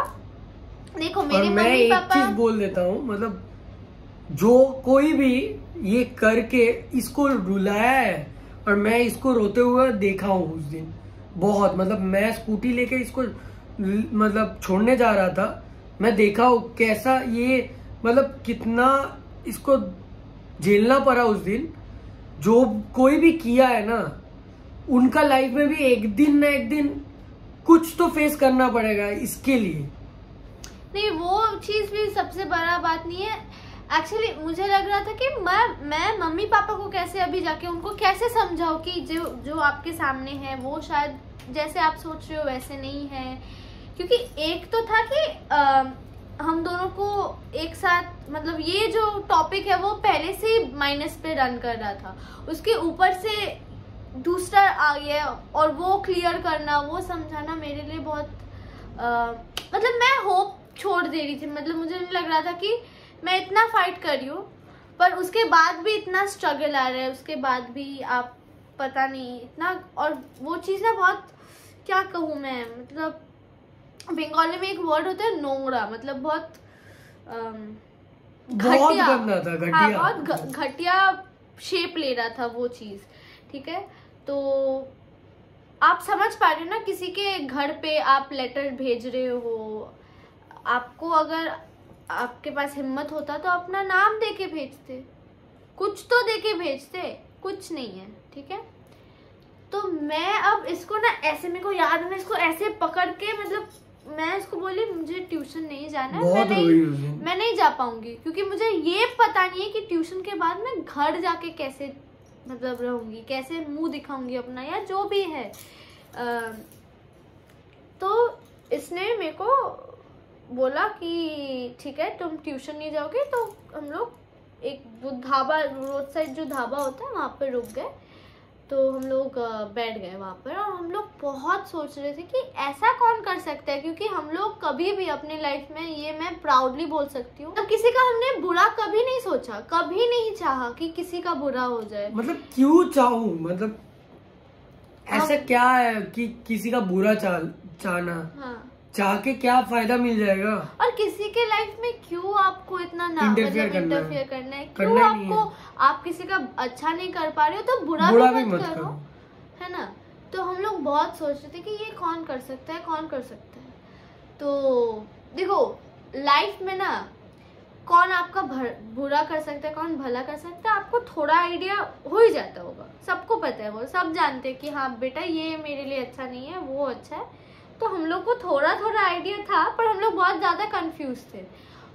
देखो मेरे मम्मी पापा, एक चीज बोल देता हूँ, मतलब जो कोई भी ये करके इसको रुलाया है, और मैं इसको रोते हुए देखा हूँ उस दिन बहुत, मतलब मैं स्कूटी लेके इसको मतलब छोड़ने जा रहा था, मैं देखा हूँ कैसा ये, मतलब कितना इसको झेलना पड़ा उस दिन। जो कोई भी किया है ना, उनका लाइफ में भी एक दिन ना एक दिन कुछ तो फेस करना पड़ेगा इसके लिए। नहीं, वो चीज भी सबसे बड़ा बात नहीं है। एक्चुअली मुझे लग रहा था कि मैं मम्मी पापा को कैसे अभी जाके उनको कैसे समझाऊं कि जो आपके सामने है वो शायद जैसे आप सोच रहे हो वैसे नहीं है। क्योंकि एक तो था कि हम दोनों को एक साथ, मतलब ये जो टॉपिक है वो पहले से माइनस पे रन कर रहा था, उसके ऊपर से दूसरा आ गया, और वो क्लियर करना, वो समझाना मेरे लिए बहुत मतलब मैं होप छोड़ दे रही थी। मतलब मुझे नहीं लग रहा था कि मैं इतना फाइट कर रही हूँ, पर उसके बाद भी इतना स्ट्रगल आ रहा है, उसके बाद भी आप पता नहीं इतना, और वो चीज़ ना बहुत, क्या कहूँ मैं, मतलब बंगाली में एक वर्ड होता है नोंगड़ा, मतलब बहुत घटिया, हाँ, बहुत घटिया शेप ले रहा था वो चीज़। ठीक है, तो आप समझ पा रहे हो ना, किसी के घर पे आप लेटर भेज रहे हो, आपको अगर आपके पास हिम्मत होता तो अपना नाम देके भेजते, कुछ तो देके भेजते, कुछ नहीं है। ठीक है, तो मैं अब इसको ना ऐसे, मेरे को याद है, मैं इसको ऐसे पकड़ के, मतलब मैं इसको बोली मुझे ट्यूशन नहीं जाना है, मैं नहीं जा पाऊंगी, क्योंकि मुझे ये पता नहीं है कि ट्यूशन के बाद मैं घर जाके कैसे मतलब रहूंगी, कैसे मुंह दिखाऊंगी अपना, या जो भी है। तो इसने मेरे को बोला कि ठीक है तुम ट्यूशन नहीं जाओगे, तो हम लोग एक वो ढाबा, रोड साइड जो ढाबा होता है वहाँ पे रुक गए। तो हम लोग बैठ गए वहाँ पर और हम लोग बहुत सोच रहे थे कि ऐसा कौन कर सकता है, क्योंकि हम लोग कभी भी अपने लाइफ में, ये मैं प्राउडली बोल सकती हूँ, तो किसी का हमने बुरा कभी नहीं सोचा, कभी नहीं चाहा कि किसी का बुरा हो जाए। मतलब क्यों चाहूँ, मतलब ऐसा क्या है कि किसी का बुरा चाहना, हाँ, चाह के क्या फायदा मिल जाएगा, और किसी के लाइफ में क्यों आपको इतना इंटरफेयर करना है, क्यों आपको, आप किसी का अच्छा नहीं कर पा रहे हो तो बुरा भी मत करो, है ना। तो हम लोग बहुत सोच रहे थे कि ये कौन कर सकता है, कौन कर सकता है। तो देखो लाइफ में ना कौन आपका बुरा कर सकता है, कौन भला कर सकता है, आपको थोड़ा आइडिया हो ही जाता होगा, सबको पता है, वो सब जानते हैं कि हाँ बेटा ये मेरे लिए अच्छा नहीं है, वो अच्छा है। तो हम लोग को थोड़ा थोड़ा आइडिया था, पर हम लोग बहुत ज़्यादा कंफ्यूज थे।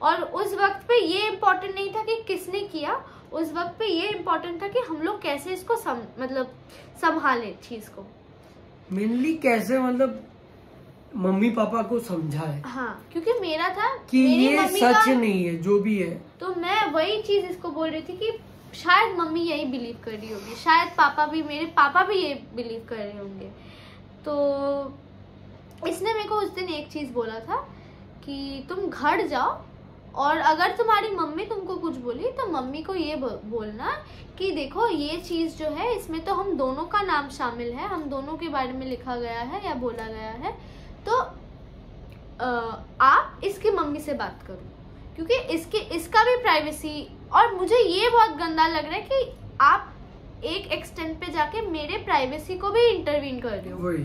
और उस वक्त पे ये इम्पोर्टेंट नहीं था कि किसने किया, उस वक्त पे ये इम्पोर्टेंट था कि हम लोग कैसे इसको मतलब संभालें चीज़ को, मेनली कैसे, मतलब मम्मी पापा को समझाए। हाँ, क्योंकि मेरा था कि ये सच नहीं है जो भी है। तो मैं वही चीज इसको बोल रही थी कि शायद मम्मी यही बिलीव कर रही होगी, शायद पापा भी, मेरे पापा भी ये बिलीव कर रहे होंगे। तो इसने मेरे को उस दिन एक चीज बोला था कि तुम घर जाओ और अगर तुम्हारी मम्मी तुमको कुछ बोली तो मम्मी को ये बोलना कि देखो ये चीज जो है इसमें तो हम दोनों का नाम शामिल है, हम दोनों के बारे में लिखा गया है या बोला गया है, तो आप इसकी मम्मी से बात करो, क्योंकि इसका भी प्राइवेसी। और मुझे ये बहुत गंदा लग रहा है कि आप एक एक्सटेंट पे जाके मेरे प्राइवेसी को भी इंटरवीन कर रहे हो,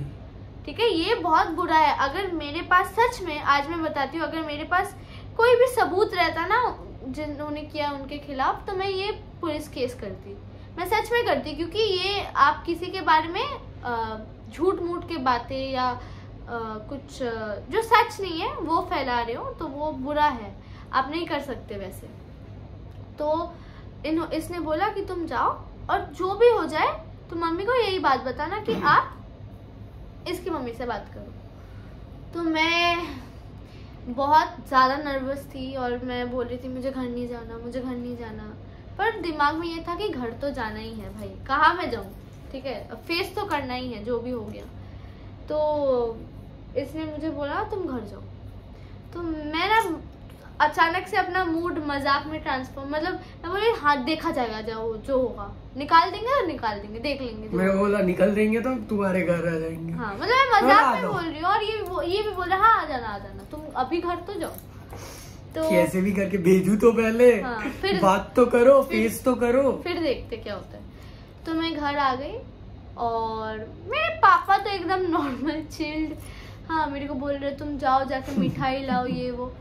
ठीक है, ये बहुत बुरा है। अगर मेरे पास सच में, आज मैं बताती हूँ, अगर मेरे पास कोई भी सबूत रहता ना जिन्होंने किया उनके खिलाफ, तो मैं ये पुलिस केस करती, मैं सच में करती, क्योंकि ये आप किसी के बारे में झूठ मूठ के बातें या कुछ जो सच नहीं है वो फैला रहे हो, तो वो बुरा है, आप नहीं कर सकते वैसे। तो इसने बोला कि तुम जाओ और जो भी हो जाए तो मम्मी को यही बात बताना कि आप इसकी मम्मी से बात करो। तो मैं बहुत ज़्यादा नर्वस थी और मैं बोल रही थी मुझे घर नहीं जाना, मुझे घर नहीं जाना, पर दिमाग में ये था कि घर तो जाना ही है भाई, कहाँ मैं जाऊँ, ठीक है, फेस तो करना ही है जो भी हो गया। तो इसने मुझे बोला तुम घर जाओ। तो मैं ना अचानक से अपना मूड मजाक में ट्रांसफॉर्म, मतलब मैं बोली हाँ देखा जाएगा, जाओ जो होगा निकाल देंगे और निकाल देंगे, देख लेंगे। मैं बोला निकल देंगे तो तुम्हारे घर आ जाएंगे। हाँ, मतलब मैं मजाक में बोल रही हूँ और ये भी बोल रहा हाँ आ जाना तुम अभी घर तो जाओ। तो कैसे भी करके भेजू तो पहले, हाँ, फिर बात तो करो, फेस तो करो, फिर देखते क्या होता है। तो मैं घर आ गई और मेरे पापा तो एकदम नॉर्मल चिल्ड, हाँ मेरे को बोल रहे तुम जाओ जाके मिठाई लाओ ये वो,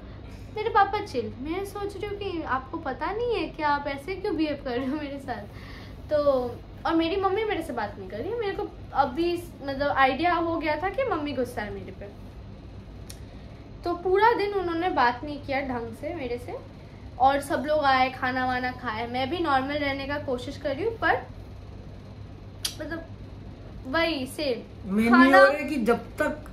मेरे पापा चिल। मैं सोच रही हूँ कि आपको पता नहीं है क्या, आप ऐसे क्यों बिहेव कर रहे हो मेरे साथ। तो और मेरी मम्मी मेरे से बात नहीं कर रही, मेरे को अभी मतलब आइडिया हो गया था कि मम्मी गुस्सा है मेरे पे। तो पूरा दिन उन्होंने बात नहीं किया ढंग से मेरे से, और सब लोग आए, खाना वाना खाए, मैं भी नॉर्मल रहने का कोशिश कर रही हूँ, पर मतलब वही से खाना कि जब तक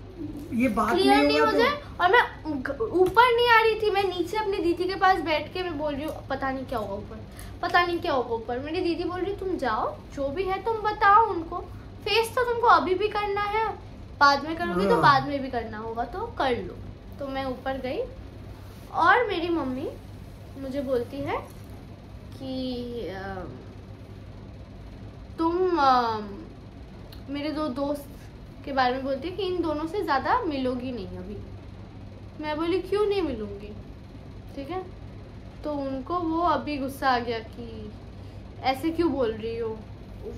ये बात क्लियर नहीं हो जाए। और मैं ऊपर नहीं आ रही थी, मैं नीचे अपनी दीदी के पास बैठ के मैं बोल रही हूँ पता नहीं क्या होगा ऊपर, पता नहीं क्या होगा ऊपर। मेरी दीदी बोल रही तुम जाओ, जो भी है तुम बताओ उनको, फेस तो तुमको अभी भी करना है, बाद में करोगे तो बाद में भी करना होगा तो कर लो। तो मैं ऊपर गई और मेरी मम्मी मुझे बोलती है कि तुम मेरे दो दोस्त के बारे में बोलती है कि इन दोनों से ज़्यादा मिलोगी नहीं अभी। मैं बोली क्यों नहीं मिलूंगी, ठीक है। तो उनको वो अभी गुस्सा आ गया कि ऐसे क्यों बोल रही हो,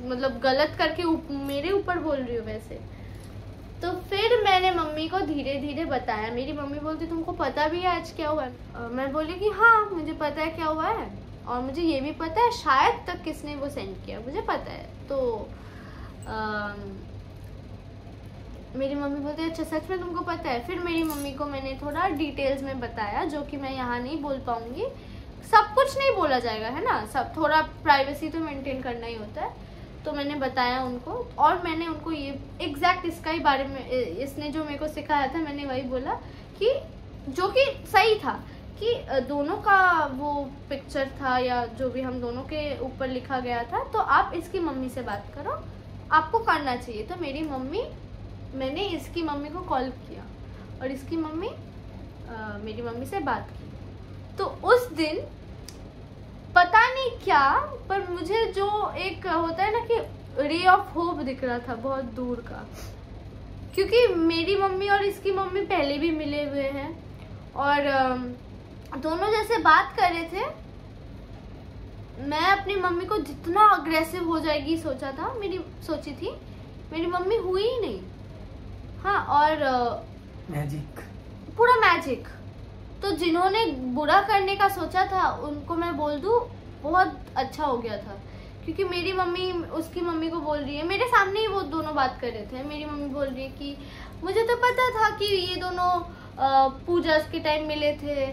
मतलब गलत करके मेरे ऊपर बोल रही हो वैसे। तो फिर मैंने मम्मी को धीरे धीरे बताया। मेरी मम्मी बोलती तुमको पता भी है आज क्या हुआ है? मैं बोली कि हाँ मुझे पता है क्या हुआ है, और मुझे ये भी पता है शायद तक किसने वो सेंड किया, मुझे पता है। तो मेरी मम्मी बोलती है अच्छा सच में तुमको पता है? फिर मेरी मम्मी को मैंने थोड़ा डिटेल्स में बताया, जो कि मैं यहाँ नहीं बोल पाऊंगी, सब कुछ नहीं बोला जाएगा है ना, सब थोड़ा प्राइवेसी तो मेंटेन करना ही होता है। तो मैंने बताया उनको, और मैंने उनको ये एग्जैक्ट इसका ही बारे में, इसने जो मेरे को सिखाया था मैंने वही बोला कि जो कि सही था कि दोनों का वो पिक्चर था या जो भी हम दोनों के ऊपर लिखा गया था, तो आप इसकी मम्मी से बात करो आपको करना चाहिए। तो मैंने इसकी मम्मी को कॉल किया और इसकी मम्मी मेरी मम्मी से बात की। तो उस दिन पता नहीं क्या, पर मुझे जो एक होता है ना कि रे ऑफ होप दिख रहा था बहुत दूर का, क्योंकि मेरी मम्मी और इसकी मम्मी पहले भी मिले हुए हैं और दोनों जैसे बात कर रहे थे। मैं अपनी मम्मी को जितना अग्रेसिव हो जाएगी सोची थी, मेरी मम्मी हुई ही नहीं। हाँ, और मैजिक, पूरा मैजिक। तो जिन्होंने बुरा करने का सोचा था उनको मैं बोल दूं बहुत अच्छा हो गया था, क्योंकि मेरी मम्मी उसकी मम्मी को बोल रही है, मेरे सामने ही वो दोनों बात कर रहे थे। मेरी मम्मी बोल रही है कि मुझे तो पता था कि ये दोनों पूजा के टाइम मिले थे,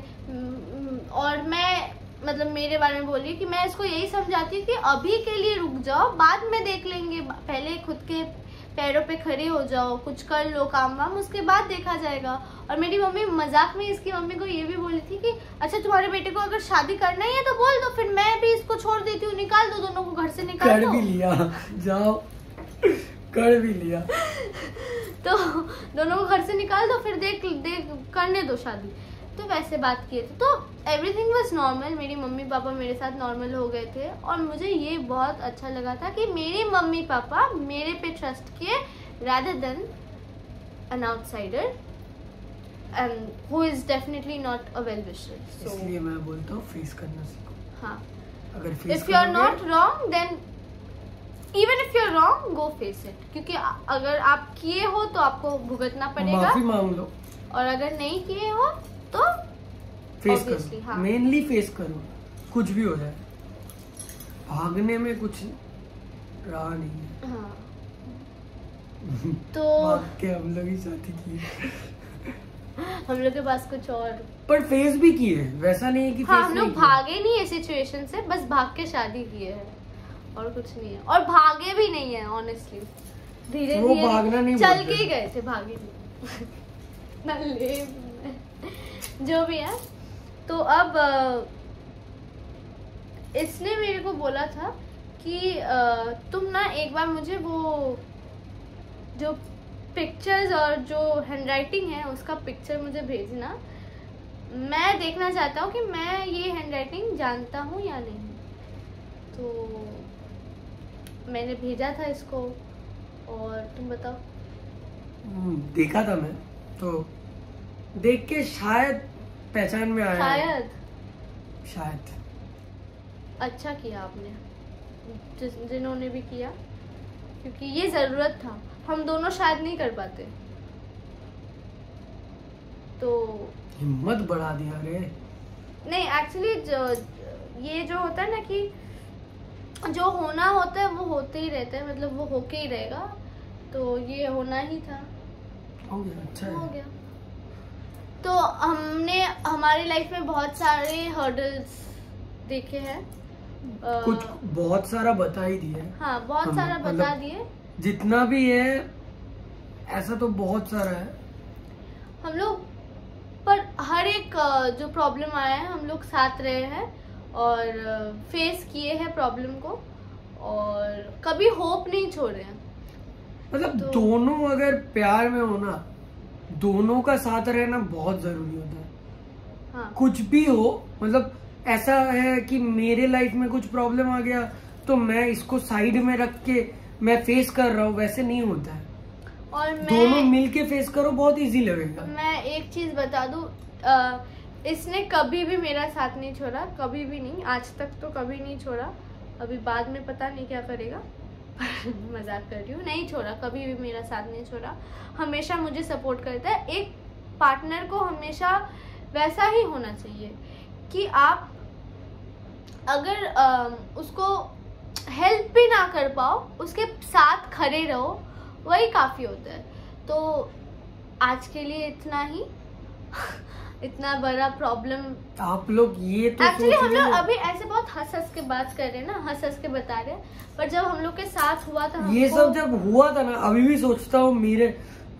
और मैं मतलब मेरे बारे में बोल रही है कि मैं इसको यही समझाती हूँ कि अभी के लिए रुक जाओ, बाद में देख लेंगे, पहले खुद के पैरों पे खड़े हो जाओ, कुछ कर लो काम वाम, उसके बाद देखा जाएगा। और मेरी मम्मी मजाक में इसकी मम्मी को ये भी बोली थी कि अच्छा तुम्हारे बेटे को अगर शादी करना ही है तो बोल दो, फिर मैं भी इसको छोड़ देती हूँ, निकाल दो, दोनों को घर से निकाल दो। कर भी लिया, जाओ कर भी लिया। तो दोनों को घर से निकाल दो, फिर देख करने दो शादी। तो वैसे बात किए थे, तो एवरीथिंग वाज नॉर्मल। मेरी मम्मी पापा मेरे साथ नॉर्मल हो गए थे और मुझे ये बहुत अच्छा लगा था कि मेरे मम्मी पापा मेरे पे ट्रस्ट किए rather than an outsider and who is definitely not a well wisher. So इसलिए मैं बोलता हूँ फेस करना सीखो। हाँ, अगर face if you are not wrong then even if you're wrong go face it, क्योंकि अगर आप किए हो तो आपको भुगतना पड़ेगा, माफी मांग लो, और अगर नहीं किए हो तो फेस करो। हाँ। मेनली फेस करो, कुछ भी हो जाए, भागने में कुछ रहा नहीं है। हाँ। तो भाग के हम लोग ही शादी किए। हम लोग के पास कुछ और, पर फेस भी किए, वैसा नहीं है कि हाँ, हम लोग भागे नहीं है सिचुएशन से, बस भाग के शादी किए है और कुछ नहीं है, और भागे भी नहीं है ऑनेस्टली, धीरे धीरे भागना नहीं चल के ही गए थे, भागे नहीं। जो भी है। तो अब इसने मेरे को बोला था कि तुम ना एक बार मुझे वो जो पिक्चर्स और जो हैंडराइटिंग है उसका पिक्चर मुझे भेजना, मैं देखना चाहता हूँ कि मैं ये हैंडराइटिंग जानता हूँ या नहीं। तो मैंने भेजा था इसको, और तुम बताओ। देखा था मैं, तो देख के शायद पहचान में आया। शायद अच्छा किया आपने, जिन्होंने भी किया, क्योंकि ये जरूरत था, हम दोनों शायद नहीं कर पाते। तो हिम्मत बढ़ा दिया रे। नहीं, एक्चुअली ये जो होता है ना कि जो होना होता है वो होते ही रहता है, मतलब वो होके ही रहेगा, तो ये होना ही था, हो गया। अच्छा हो गया। तो हमने हमारी लाइफ में बहुत सारे हर्डल्स देखे हैं, कुछ बहुत सारा बता ही दिया। हाँ, बहुत सारा बता दिए, जितना भी है ऐसा तो बहुत सारा है हम लोग, पर हर एक जो प्रॉब्लम आया है हम लोग साथ रहे हैं और फेस किए हैं प्रॉब्लम को, और कभी होप नहीं छोड़े हैं। मतलब तो दोनों अगर प्यार में हो ना, दोनों का साथ रहना बहुत जरूरी होता है। हाँ। कुछ भी हो, मतलब ऐसा है कि मेरे लाइफ में कुछ प्रॉब्लम आ गया तो मैं इसको साइड में रख के मैं फेस कर रहा हूँ, वैसे नहीं होता है। और दोनों मिलके फेस करो, बहुत इजी लगेगा। मैं एक चीज बता दूं, इसने कभी भी मेरा साथ नहीं छोड़ा, कभी भी नहीं, आज तक तो कभी नहीं छोड़ा, अभी बाद में पता नहीं क्या करेगा। मजाक कर रही हूँ, नहीं छोड़ा, कभी भी मेरा साथ नहीं छोड़ा, हमेशा मुझे सपोर्ट करता है। एक पार्टनर को हमेशा वैसा ही होना चाहिए कि आप अगर उसको हेल्प भी ना कर पाओ, उसके साथ खड़े रहो, वही काफी होता है। तो आज के लिए इतना ही। इतना बड़ा प्रॉब्लम आप लोग ये तो एक्चुअली हम लोग अभी ऐसे बहुत हंस के बात कर रहे हैं ना, हंस के बता रहे हैं, पर जब हम लोग के साथ हुआ था, ये सब जब हुआ था ना, अभी भी सोचता हूँ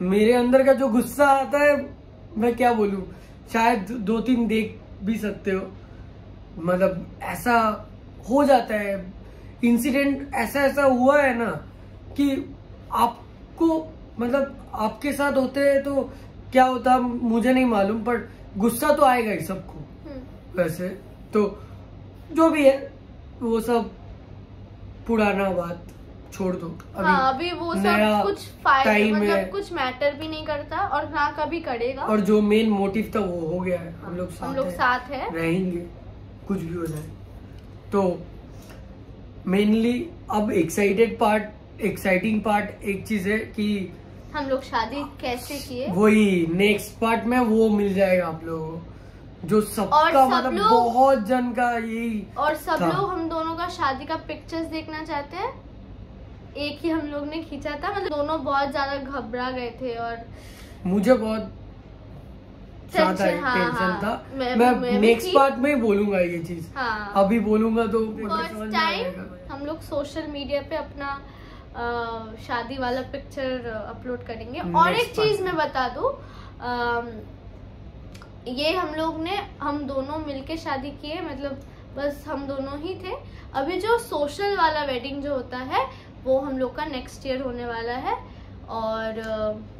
मेरे अंदर का जो गुस्सा आता है, मैं क्या बोलूं, शायद 2-3 देख भी सकते हो। मतलब ऐसा हो जाता है, इंसिडेंट ऐसा हुआ है ना कि आपको मतलब आपके साथ होते हैं तो क्या होता मुझे नहीं मालूम, पर गुस्सा तो आएगा ही सबको। वैसे तो जो भी है वो सब पुराना बात छोड़ दो। अभी वो सब कुछ फायदा मतलब कुछ मैटर भी नहीं करता और ना कभी करेगा। और जो मेन मोटिव था वो हो गया है। हम लोग साथ है रहेंगे, कुछ भी हो जाए। तो मेनली अब एक्साइटिंग पार्ट एक चीज है कि हम लोग शादी कैसे किए, वही नेक्स्ट पार्ट में वो मिल जाएगा आप लोगों को, जो सबका मतलब बहुत जन का यही। और सब लोग हम दोनों का शादी का पिक्चर्स देखना चाहते हैं। एक ही हम लोग ने खींचा था, मतलब दोनों बहुत ज्यादा घबरा गए थे और मुझे बहुत ज्यादा टेंशन था। मैं नेक्स्ट पार्ट में बोलूंगा ये चीज। अभी बोलूंगा तो फर्स्ट टाइम हम लोग सोशल मीडिया पे अपना शादी वाला पिक्चर अपलोड करेंगे। और एक चीज मैं बता दूं, ये हम दोनों मिलके शादी किए, मतलब बस हम दोनों ही थे। अभी जो सोशल वाला वेडिंग जो होता है वो हम लोग का नेक्स्ट ईयर होने वाला है। और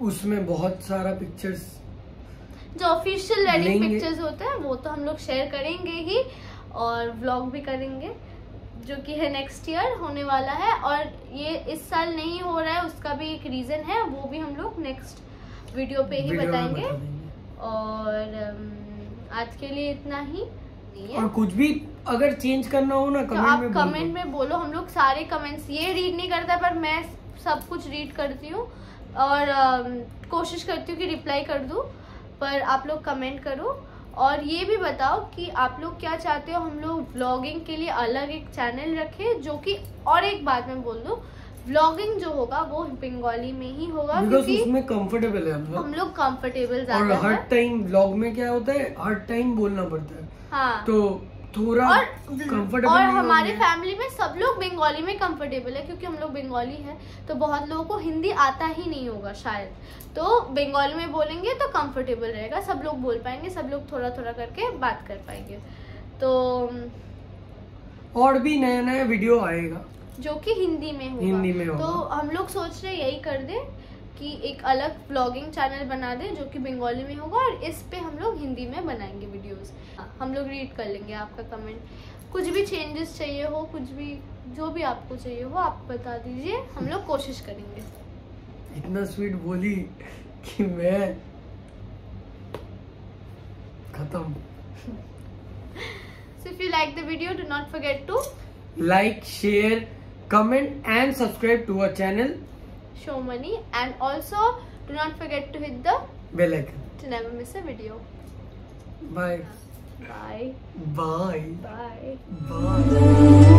उसमें बहुत सारा पिक्चर्स, जो ऑफिशियल वेडिंग पिक्चर्स होते हैं वो तो हम लोग शेयर करेंगे ही, और व्लॉग भी करेंगे जो कि है नेक्स्ट ईयर होने वाला है। और ये इस साल नहीं हो रहा है, उसका भी एक रीजन है, वो भी हम लोग नेक्स्ट वीडियो पे ही बताएंगे। और आज के लिए इतना ही है। और कुछ भी अगर चेंज करना हो ना कमेंट में बोलो। हम लोग सारे कमेंट्स ये रीड नहीं करता, पर मैं सब कुछ रीड करती हूँ और कोशिश करती हूँ कि रिप्लाई कर दूँ। पर आप लोग कमेंट करो और ये भी बताओ कि आप लोग क्या चाहते हो। हम लोग व्लॉगिंग के लिए अलग एक चैनल रखें, जो कि और एक बात मैं बोल दूं, व्लॉगिंग जो होगा वो बंगाली में ही होगा, क्योंकि उसमें कंफर्टेबल है हम लोग कंफर्टेबल ज्यादा। और हर टाइम व्लॉग में क्या होता है, हर टाइम बोलना पड़ता है। हाँ, तो थोड़ा कंफर्टेबल। और हमारे फैमिली में सब लोग बंगाली में कंफर्टेबल है, क्योंकि हम लोग बंगाली हैं। तो बहुत लोगों को हिंदी आता ही नहीं होगा शायद, तो बंगाली में बोलेंगे तो कंफर्टेबल रहेगा, सब लोग बोल पाएंगे, सब लोग थोड़ा थोड़ा करके बात कर पाएंगे। तो और भी नया नया वीडियो आएगा जो कि हिंदी में होगा। तो हम लोग सोच रहे यही कर दे कि एक अलग व्लॉगिंग चैनल बना दे जो कि बंगाली में होगा, और इस पे हम लोग हिंदी में बनाएंगे वीडियोस। हम लोग रीड कर लेंगे आपका कमेंट। कुछ भी चेंजेस चाहिए हो, कुछ भी जो भी आपको चाहिए हो आप बता दीजिए, हम लोग कोशिश करेंगे। इतना स्वीट बोली कि मैं खत्म। So if you like the video, do not forget to like, share, comment and subscribe to our channel Show Money, and also do not forget to hit the bell icon to never miss a video. Bye. Bye. Bye. Bye. Bye.